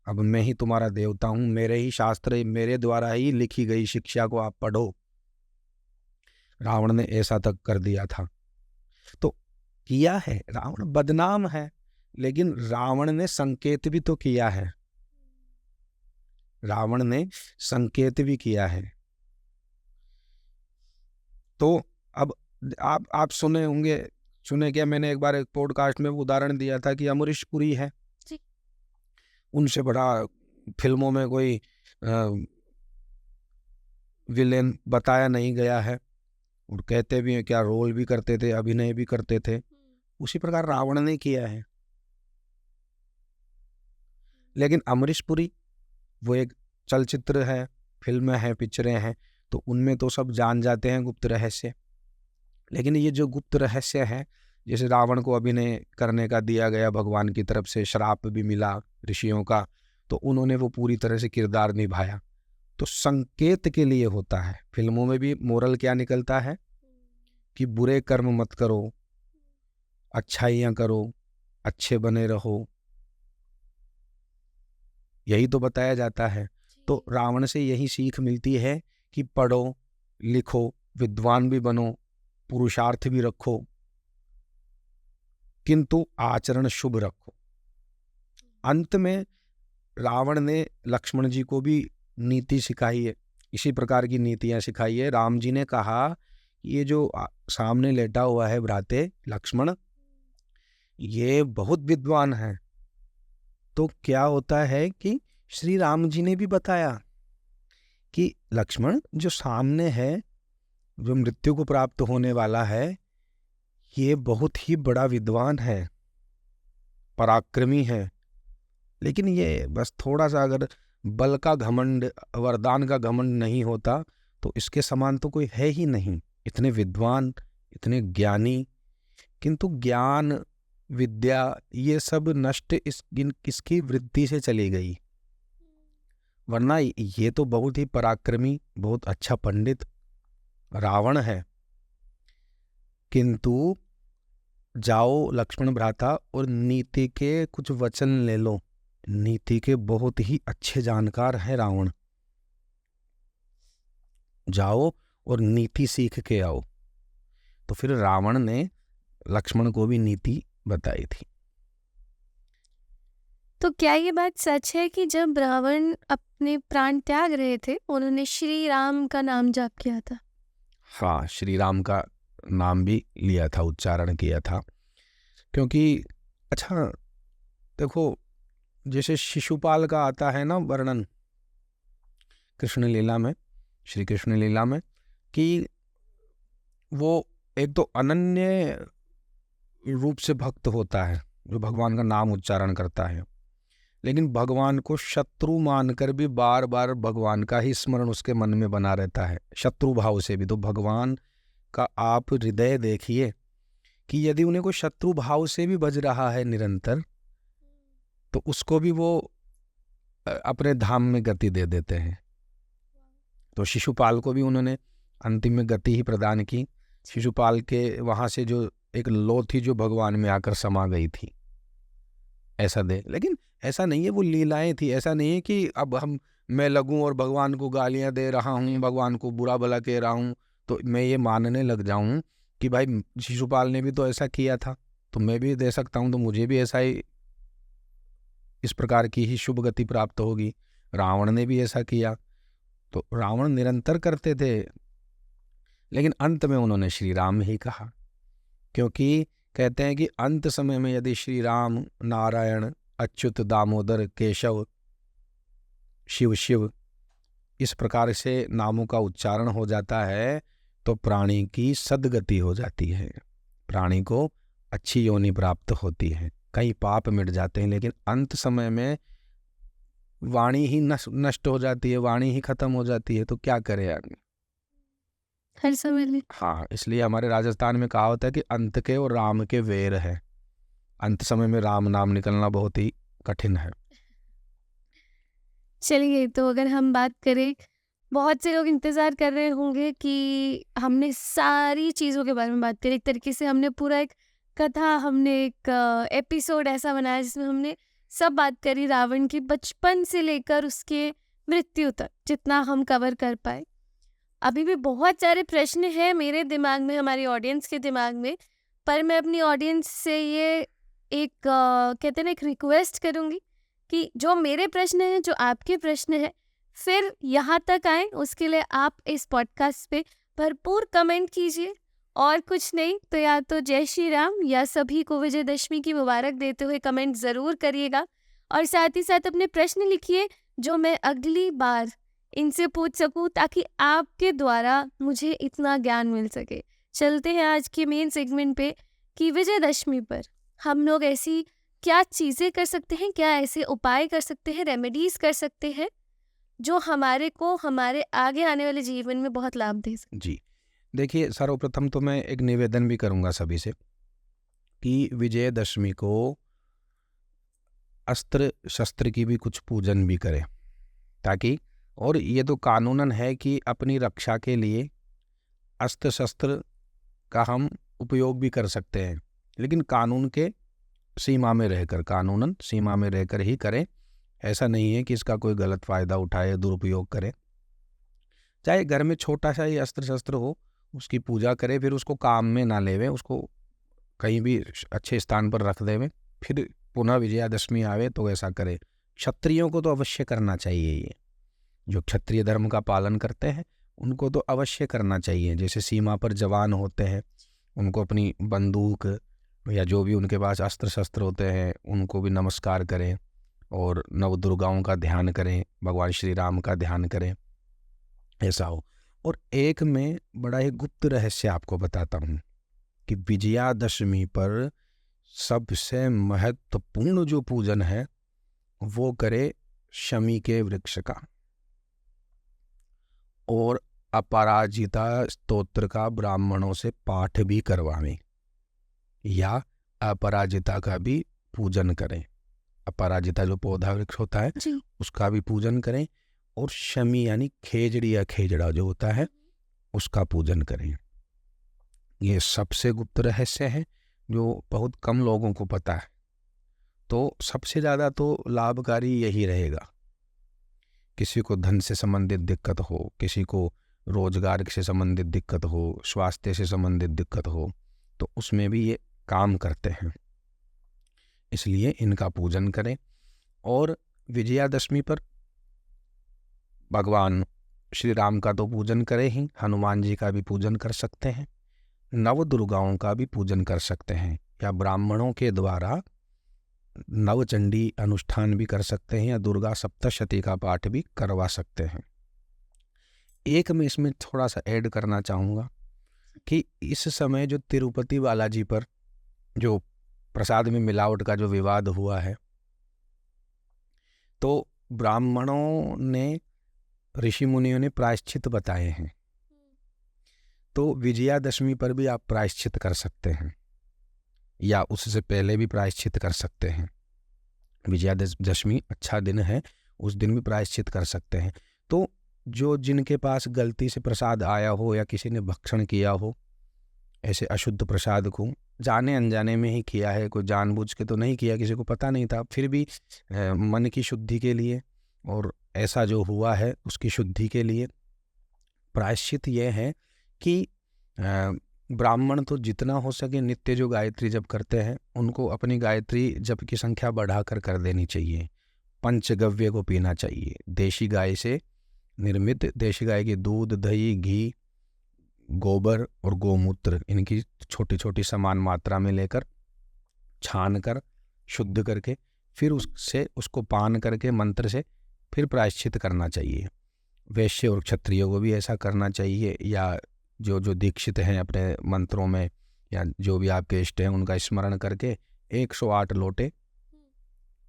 अब मैं ही तुम्हारा देवता हूँ, मेरे ही शास्त्र, मेरे द्वारा ही लिखी गई शिक्षा को आप पढ़ो। रावण ने ऐसा तक कर दिया था। तो किया है, रावण बदनाम है, लेकिन रावण ने संकेत भी तो किया है। रावण ने संकेत भी किया है। तो अब आप सुने होंगे, सुने क्या, मैंने एक बार एक पॉडकास्ट में उदाहरण दिया था कि अमरीश पुरी है, उनसे बड़ा फिल्मों में कोई विलेन बताया नहीं गया है, और कहते भी हैं क्या रोल भी करते थे, अभिनय भी करते थे। उसी प्रकार रावण ने किया है। लेकिन अमरीश पुरी वो एक चलचित्र है, फिल्में हैं, पिक्चरें हैं, तो उनमें तो सब जान जाते हैं गुप्त रहस्य। लेकिन ये जो गुप्त रहस्य है, जैसे रावण को अभिनय करने का दिया गया, भगवान की तरफ से श्राप भी मिला ऋषियों का, तो उन्होंने वो पूरी तरह से किरदार निभाया। तो संकेत के लिए होता है। फिल्मों में भी मोरल क्या निकलता है कि बुरे कर्म मत करो, अच्छाइयाँ करो, अच्छे बने रहो, यही तो बताया जाता है। तो रावण से यही सीख मिलती है कि पढ़ो, लिखो, विद्वान भी बनो, पुरुषार्थ भी रखो, किंतु आचरण शुभ रखो। अंत में रावण ने लक्ष्मण जी को भी नीति सिखाई है, इसी प्रकार की नीतियां सिखाई है। राम जी ने कहा ये जो सामने लेटा हुआ है भ्राते लक्ष्मण, ये बहुत विद्वान है। तो क्या होता है कि श्री राम जी ने भी बताया कि लक्ष्मण जो सामने है, जो मृत्यु को प्राप्त होने वाला है, ये बहुत ही बड़ा विद्वान है, पराक्रमी है, लेकिन ये बस थोड़ा सा अगर बल का घमंड, वरदान का घमंड नहीं होता तो इसके समान तो कोई है ही नहीं। इतने विद्वान, इतने ज्ञानी, किंतु ज्ञान विद्या, ये सब नष्ट किसकी वृत्ति से चली गई। वरना ये तो बहुत ही पराक्रमी, बहुत अच्छा पंडित रावण है, किंतु जाओ लक्ष्मण भ्राता और नीति के कुछ वचन ले लो। नीति के बहुत ही अच्छे जानकार है रावण, जाओ और नीति सीख के आओ। तो फिर रावण ने लक्ष्मण को भी नीति बताई थी।
तो क्या ये बात सच है कि जब रावण अपने प्राण त्याग रहे थे उन्होंने श्री राम का नाम जाप किया था?
हाँ, श्री राम का नाम भी लिया था, उच्चारण किया था। क्योंकि अच्छा देखो, जैसे शिशुपाल का आता है ना वर्णन कृष्ण लीला में, श्री कृष्ण लीला में, कि वो एक तो अनन्य रूप से भक्त होता है जो भगवान का नाम उच्चारण करता है, लेकिन भगवान को शत्रु मानकर भी बार बार भगवान का ही स्मरण उसके मन में बना रहता है, शत्रु भाव से भी। तो भगवान का आप हृदय देखिए कि यदि उन्हें कोई शत्रु भाव से भी बज रहा है निरंतर, तो उसको भी वो अपने धाम में गति दे देते हैं। तो शिशुपाल को भी उन्होंने अंतिम में गति ही प्रदान की। शिशुपाल के वहाँ से जो एक लो थी जो भगवान में आकर समा गई थी, ऐसा दे। लेकिन ऐसा नहीं है, वो लीलाएं थी। ऐसा नहीं है कि अब मैं लगूं और भगवान को गालियां दे रहा हूँ, भगवान को बुरा भला कह रहा हूँ, तो मैं ये मानने लग जाऊं कि भाई शिशुपाल ने भी तो ऐसा किया था, तो मैं भी दे सकता हूँ, तो मुझे भी ऐसा ही, इस प्रकार की ही शुभ गति प्राप्त होगी। रावण ने भी ऐसा किया, तो रावण निरंतर करते थे, लेकिन अंत में उन्होंने श्री राम ही कहा। क्योंकि कहते हैं कि अंत समय में यदि श्री राम, नारायण, अच्युत, दामोदर, केशव, शिव शिव इस प्रकार से नामों का उच्चारण हो जाता है तो प्राणी की सद्गति हो जाती है, प्राणी को अच्छी योनि प्राप्त होती है, कई पाप मिट जाते हैं। लेकिन अंत समय में वाणी ही नष्ट हो जाती है, वाणी ही खत्म हो जाती है, तो क्या करे आदमी
हर समय में।
हाँ, इसलिए हमारे राजस्थान में कहा होता है कि अंत के और राम के वेर है। अंत समय में राम नाम निकलना बहुत ही कठिन है।
चलिए, तो अगर हम बात करें, बहुत से लोग इंतज़ार कर रहे होंगे कि हमने सारी चीज़ों के बारे में बात करी। एक तरीके से हमने पूरा एक कथा, हमने एक एपिसोड ऐसा बनाया जिसमें हमने सब बात करी रावण की, बचपन से लेकर उसके मृत्यु तक, जितना हम कवर कर पाए। अभी भी बहुत सारे प्रश्न हैं मेरे दिमाग में, हमारी ऑडियंस के दिमाग में, पर मैं अपनी ऑडियंस से ये कहते हैं ना, एक रिक्वेस्ट करूँगी कि जो मेरे प्रश्न हैं, जो आपके प्रश्न हैं, फिर यहाँ तक आए, उसके लिए आप इस पॉडकास्ट पे भरपूर कमेंट कीजिए। और कुछ नहीं तो या तो जय श्री राम या सभी को विजयदशमी की मुबारक देते हुए कमेंट ज़रूर करिएगा। और साथ ही साथ अपने प्रश्न लिखिए जो मैं अगली बार इनसे पूछ सकूं, ताकि आपके द्वारा मुझे इतना ज्ञान मिल सके। चलते हैं आज के मेन सेगमेंट पे कि विजयदशमी पर हम लोग ऐसी क्या चीज़ें कर सकते हैं, क्या ऐसे उपाय कर सकते हैं, रेमेडीज़ कर सकते हैं जो हमारे को हमारे आगे आने वाले जीवन में बहुत लाभ दे सके।
जी देखिए, सर्वप्रथम तो मैं एक निवेदन भी करूंगा सभी से कि विजयदशमी को अस्त्र शस्त्र की भी कुछ पूजन भी करें, ताकि, और ये तो कानूनन है कि अपनी रक्षा के लिए अस्त्र शस्त्र का हम उपयोग भी कर सकते हैं, लेकिन कानून के सीमा में रहकर, कानूनन सीमा में रहकर ही करें। ऐसा नहीं है कि इसका कोई गलत फायदा उठाए, दुरुपयोग करे। चाहे घर में छोटा सा ही अस्त्र शस्त्र हो, उसकी पूजा करे, फिर उसको काम में ना लेवे, उसको कहीं भी अच्छे स्थान पर रख देवे, फिर पुनः विजयादशमी आवे तो ऐसा करे। क्षत्रियों को तो अवश्य करना चाहिए, ये जो क्षत्रिय धर्म का पालन करते हैं उनको तो अवश्य करना चाहिए। जैसे सीमा पर जवान होते हैं, उनको अपनी बंदूक या जो भी उनके पास अस्त्र शस्त्र होते हैं उनको भी नमस्कार करें, और नव दुर्गाओं का ध्यान करें, भगवान श्री राम का ध्यान करें, ऐसा हो। और एक मैं बड़ा ही गुप्त रहस्य आपको बताता हूँ कि विजयादशमी पर सबसे महत्वपूर्ण जो पूजन है वो करे शमी के वृक्ष का, और अपराजिता स्तोत्र का ब्राह्मणों से पाठ भी करवावें, या अपराजिता का भी पूजन करें। अपराजिता जो पौधा वृक्ष होता है
जी।
उसका भी पूजन करें, और शमी यानी खेजड़ी या खेजड़ा जो होता है उसका पूजन करें। ये सबसे गुप्त रहस्य है जो बहुत कम लोगों को पता है। तो सबसे ज़्यादा तो लाभकारी यही रहेगा। किसी को धन से संबंधित दिक्कत हो, किसी को रोजगार से संबंधित दिक्कत हो, स्वास्थ्य से संबंधित दिक्कत हो, तो उसमें भी ये काम करते हैं। इसलिए इनका पूजन करें। और विजयादशमी पर भगवान श्री राम का तो पूजन करें ही, हनुमान जी का भी पूजन कर सकते हैं, नव दुर्गाओं का भी पूजन कर सकते हैं, या ब्राह्मणों के द्वारा नवचंडी अनुष्ठान भी कर सकते हैं, या दुर्गा सप्तशती का पाठ भी करवा सकते हैं। एक मैं इसमें थोड़ा सा ऐड करना चाहूँगा कि इस समय जो तिरुपति बालाजी पर जो प्रसाद में मिलावट का जो विवाद हुआ है, तो ब्राह्मणों ने, ऋषि मुनियों ने प्रायश्चित बताए हैं। तो विजयादशमी पर भी आप प्रायश्चित कर सकते हैं, या उससे पहले भी प्रायश्चित कर सकते हैं। विजयादशमी अच्छा दिन है, उस दिन भी प्रायश्चित कर सकते हैं। तो जो जिनके पास गलती से प्रसाद आया हो या किसी ने भक्षण किया हो, ऐसे अशुद्ध प्रसाद को जाने अनजाने में ही किया है, कोई जानबूझ के तो नहीं किया, किसी को पता नहीं था, फिर भी मन की शुद्धि के लिए और ऐसा जो हुआ है उसकी शुद्धि के लिए प्रायश्चित ये है कि ब्राह्मण तो जितना हो सके नित्य जो गायत्री जप करते हैं उनको अपनी गायत्री जप की संख्या बढ़ाकर कर देनी चाहिए। पंचगव्य को पीना चाहिए, देशी गाय से निर्मित, देशी गाय के दूध, दही, घी, गोबर और गोमूत्र, इनकी छोटी छोटी समान मात्रा में लेकर छान कर शुद्ध करके फिर उससे उसको पान करके मंत्र से फिर प्रायश्चित करना चाहिए। वैश्य और क्षत्रियों को भी ऐसा करना चाहिए, या जो जो दीक्षित हैं अपने मंत्रों में, या जो भी आपके इष्ट हैं उनका स्मरण करके 108 लोटे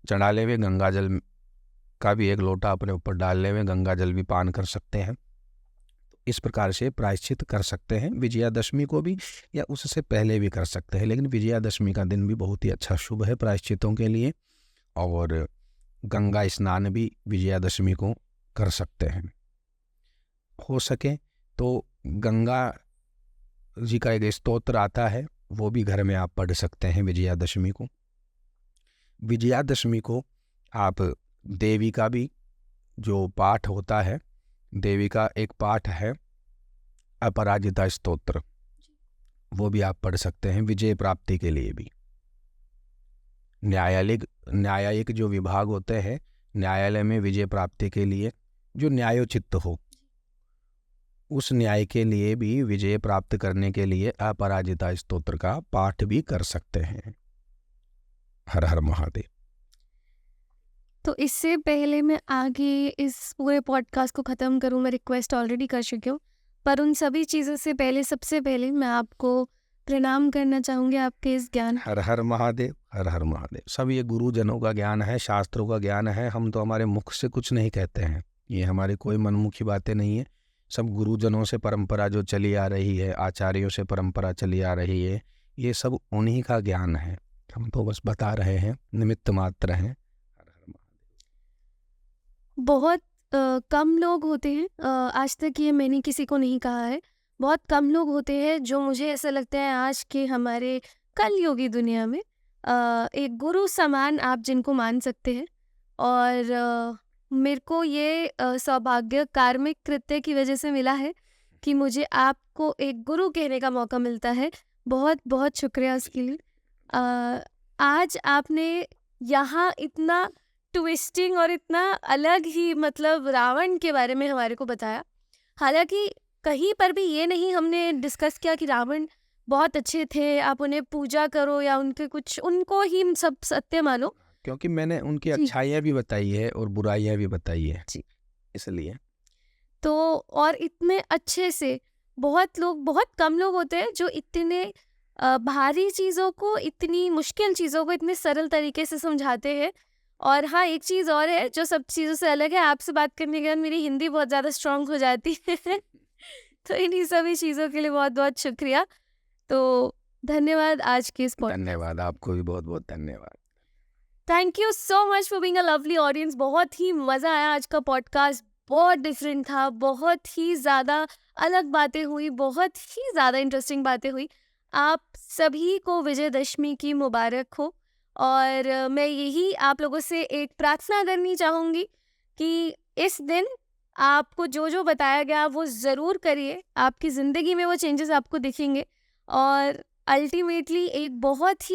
चढ़ा ले हुए, गंगा जल का भी 1 लोटा अपने ऊपर डाल ले हुए, गंगा जल भी पान कर सकते हैं। इस प्रकार से प्रायश्चित कर सकते हैं। विजयादशमी को भी या उससे पहले भी कर सकते हैं, लेकिन विजयादशमी का दिन भी बहुत ही अच्छा शुभ है प्रायश्चितों के लिए। और गंगा स्नान भी विजयादशमी को कर सकते हैं। हो सके तो गंगा जी का एक स्तोत्र आता है, वो भी घर में आप पढ़ सकते हैं विजयादशमी को। विजयादशमी को आप देवी का भी जो पाठ होता है, देवी का एक पाठ है अपराजिता स्तोत्र, वो भी आप पढ़ सकते हैं विजय प्राप्ति के लिए भी। न्यायिक जो विभाग होते हैं न्यायालय में विजय प्राप्ति के लिए, जो न्यायोचित हो, उस न्याय के लिए भी विजय प्राप्त करने के लिए अपराजिता स्तोत्र का पाठ भी कर सकते हैं। हर हर महादेव।
तो इससे पहले मैं आगे इस पूरे पॉडकास्ट को ख़त्म करूं, मैं रिक्वेस्ट ऑलरेडी कर चुकी हूँ, पर उन सभी चीज़ों से पहले सबसे पहले मैं आपको प्रणाम करना चाहूँगी आपके इस ज्ञान।
हर हर महादेव, हर हर महादेव। सब ये गुरुजनों का ज्ञान है, शास्त्रों का ज्ञान है। हम तो हमारे मुख से कुछ नहीं कहते हैं, ये हमारी कोई मनमुखी बातें नहीं है। सब गुरुजनों से परंपरा जो चली आ रही है, आचार्यों से परंपरा चली आ रही है, ये सब उन्हीं का ज्ञान है। हम तो बस बता रहे हैं, निमित्त मात्र हैं। हर हर महादेव।
बहुत कम लोग होते हैं, आज तक ये मैंने किसी को नहीं कहा है, बहुत कम लोग होते हैं जो मुझे ऐसा लगता है आज के हमारे कलयुगी दुनिया में एक गुरु समान आप जिनको मान सकते हैं। और मेरे को ये सौभाग्य कार्मिक कृत्य की वजह से मिला है कि मुझे आपको एक गुरु कहने का मौका मिलता है। बहुत बहुत शुक्रिया उसके लिए। आज आपने यहाँ इतना ट्विस्टिंग और इतना अलग ही मतलब रावण के बारे में हमारे को बताया। हालांकि कहीं पर भी ये नहीं हमने डिस्कस किया कि रावण बहुत अच्छे थे, आप उन्हें पूजा करो या उनके कुछ उनको ही सब सत्य मानो,
क्योंकि मैंने उनकी
जी।
अच्छाइयाँ भी बताई है और बुराइयाँ भी बताई है,
जी।
इसलिए।
तो और इतने अच्छे से बहुत कम लोग होते हैं जो इतने भारी चीज़ों को, इतनी मुश्किल चीज़ों को इतने सरल तरीके से समझाते हैं। और हाँ, एक चीज़ और है जो सब चीज़ों से अलग है, आपसे बात करने के बाद मेरी हिंदी बहुत ज़्यादा स्ट्रांग हो जाती है तो इन्हीं सभी चीज़ों के लिए बहुत बहुत शुक्रिया। तो धन्यवाद आज के इस पॉडकास्ट।
धन्यवाद, आपको भी बहुत बहुत धन्यवाद।
Thank you so much for being a lovely audience. बहुत ही मज़ा आया आज का पॉडकास्ट, बहुत डिफरेंट था, बहुत ही ज़्यादा अलग बातें हुई, बहुत ही ज़्यादा इंटरेस्टिंग बातें हुई। आप सभी को विजयदशमी की मुबारक हो। और मैं यही आप लोगों से एक प्रार्थना करनी चाहूँगी कि इस दिन आपको जो जो बताया गया वो ज़रूर करिए, आपकी ज़िंदगी में वो चेंजेस आपको दिखेंगे। और अल्टीमेटली एक बहुत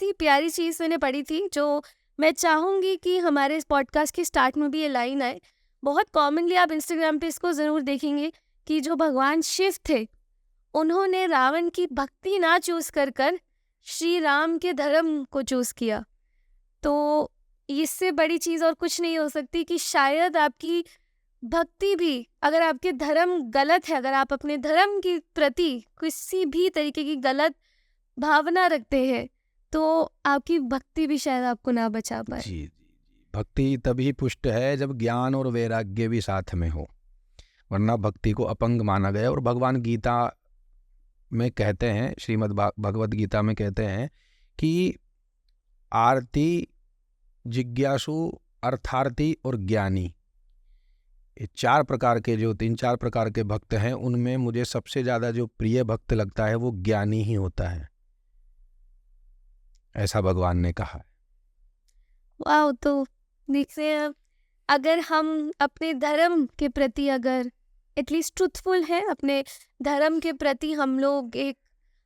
ही प्यारी चीज़ मैंने पढ़ी थी, जो मैं चाहूँगी कि हमारे इस पॉडकास्ट के स्टार्ट में भी ये लाइन आए। बहुत कॉमनली आप इंस्टाग्राम पे इसको ज़रूर देखेंगे कि जो भगवान शिव थे, उन्होंने रावण की भक्ति ना चूज़ कर श्री राम के धर्म को चूज़ किया। तो इससे बड़ी चीज़ और कुछ नहीं हो सकती कि शायद आपकी भक्ति भी, अगर आपके धर्म गलत है, अगर आप अपने धर्म के प्रति किसी भी तरीके की गलत भावना रखते हैं, तो आपकी भक्ति भी शायद आपको ना बचा पाए।
जी, भक्ति तभी पुष्ट है जब ज्ञान और वैराग्य भी साथ में हो, वरना भक्ति को अपंग माना गया। और भगवान गीता में कहते हैं, श्रीमद् भगवद गीता में कहते हैं कि आरती, जिज्ञासु, अर्थार्थी और ज्ञानी, ये 4 प्रकार के, जो 3-4 प्रकार के भक्त हैं, उनमें मुझे सबसे ज़्यादा जो प्रिय भक्त लगता है वो ज्ञानी ही होता है, ऐसा भगवान ने कहा है।
वाह! तो देखते हैं, अगर हम अपने धर्म के प्रति अगर एटलीस्ट ट्रुथफुल है, अपने धर्म के प्रति हम लोग एक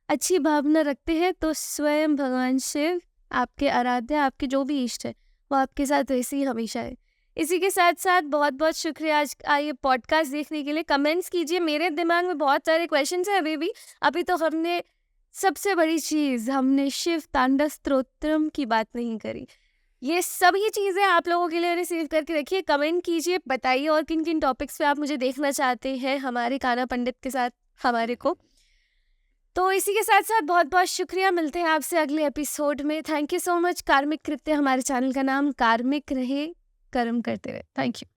अच्छी भावना रखते हैं, तो स्वयं भगवान शिव, आपके आराध्य, आपके जो भी इष्ट है, वो आपके साथ वैसे ही हमेशा है। इसी के साथ साथ बहुत बहुत शुक्रिया आज का ये पॉडकास्ट देखने के लिए। कमेंट्स कीजिए, मेरे दिमाग में बहुत सारे क्वेश्चंस हैं अभी भी। अभी तो हमने सबसे बड़ी चीज़, हमने शिव तांडव स्तोत्रम की बात नहीं करी। ये सभी चीज़ें आप लोगों के लिए मैंने सेव करके रखी है। कमेंट कीजिए, बताइए और किन किन टॉपिक्स पे आप मुझे देखना चाहते हैं हमारे कान्हा पंडित के साथ हमारे को। तो इसी के साथ साथ बहुत बहुत शुक्रिया, मिलते हैं आपसे अगले एपिसोड में। Thank you so much. कार्मिक कृत्य हमारे चैनल का नाम कार्मिक रहे, कर्म करते रहे। Thank you.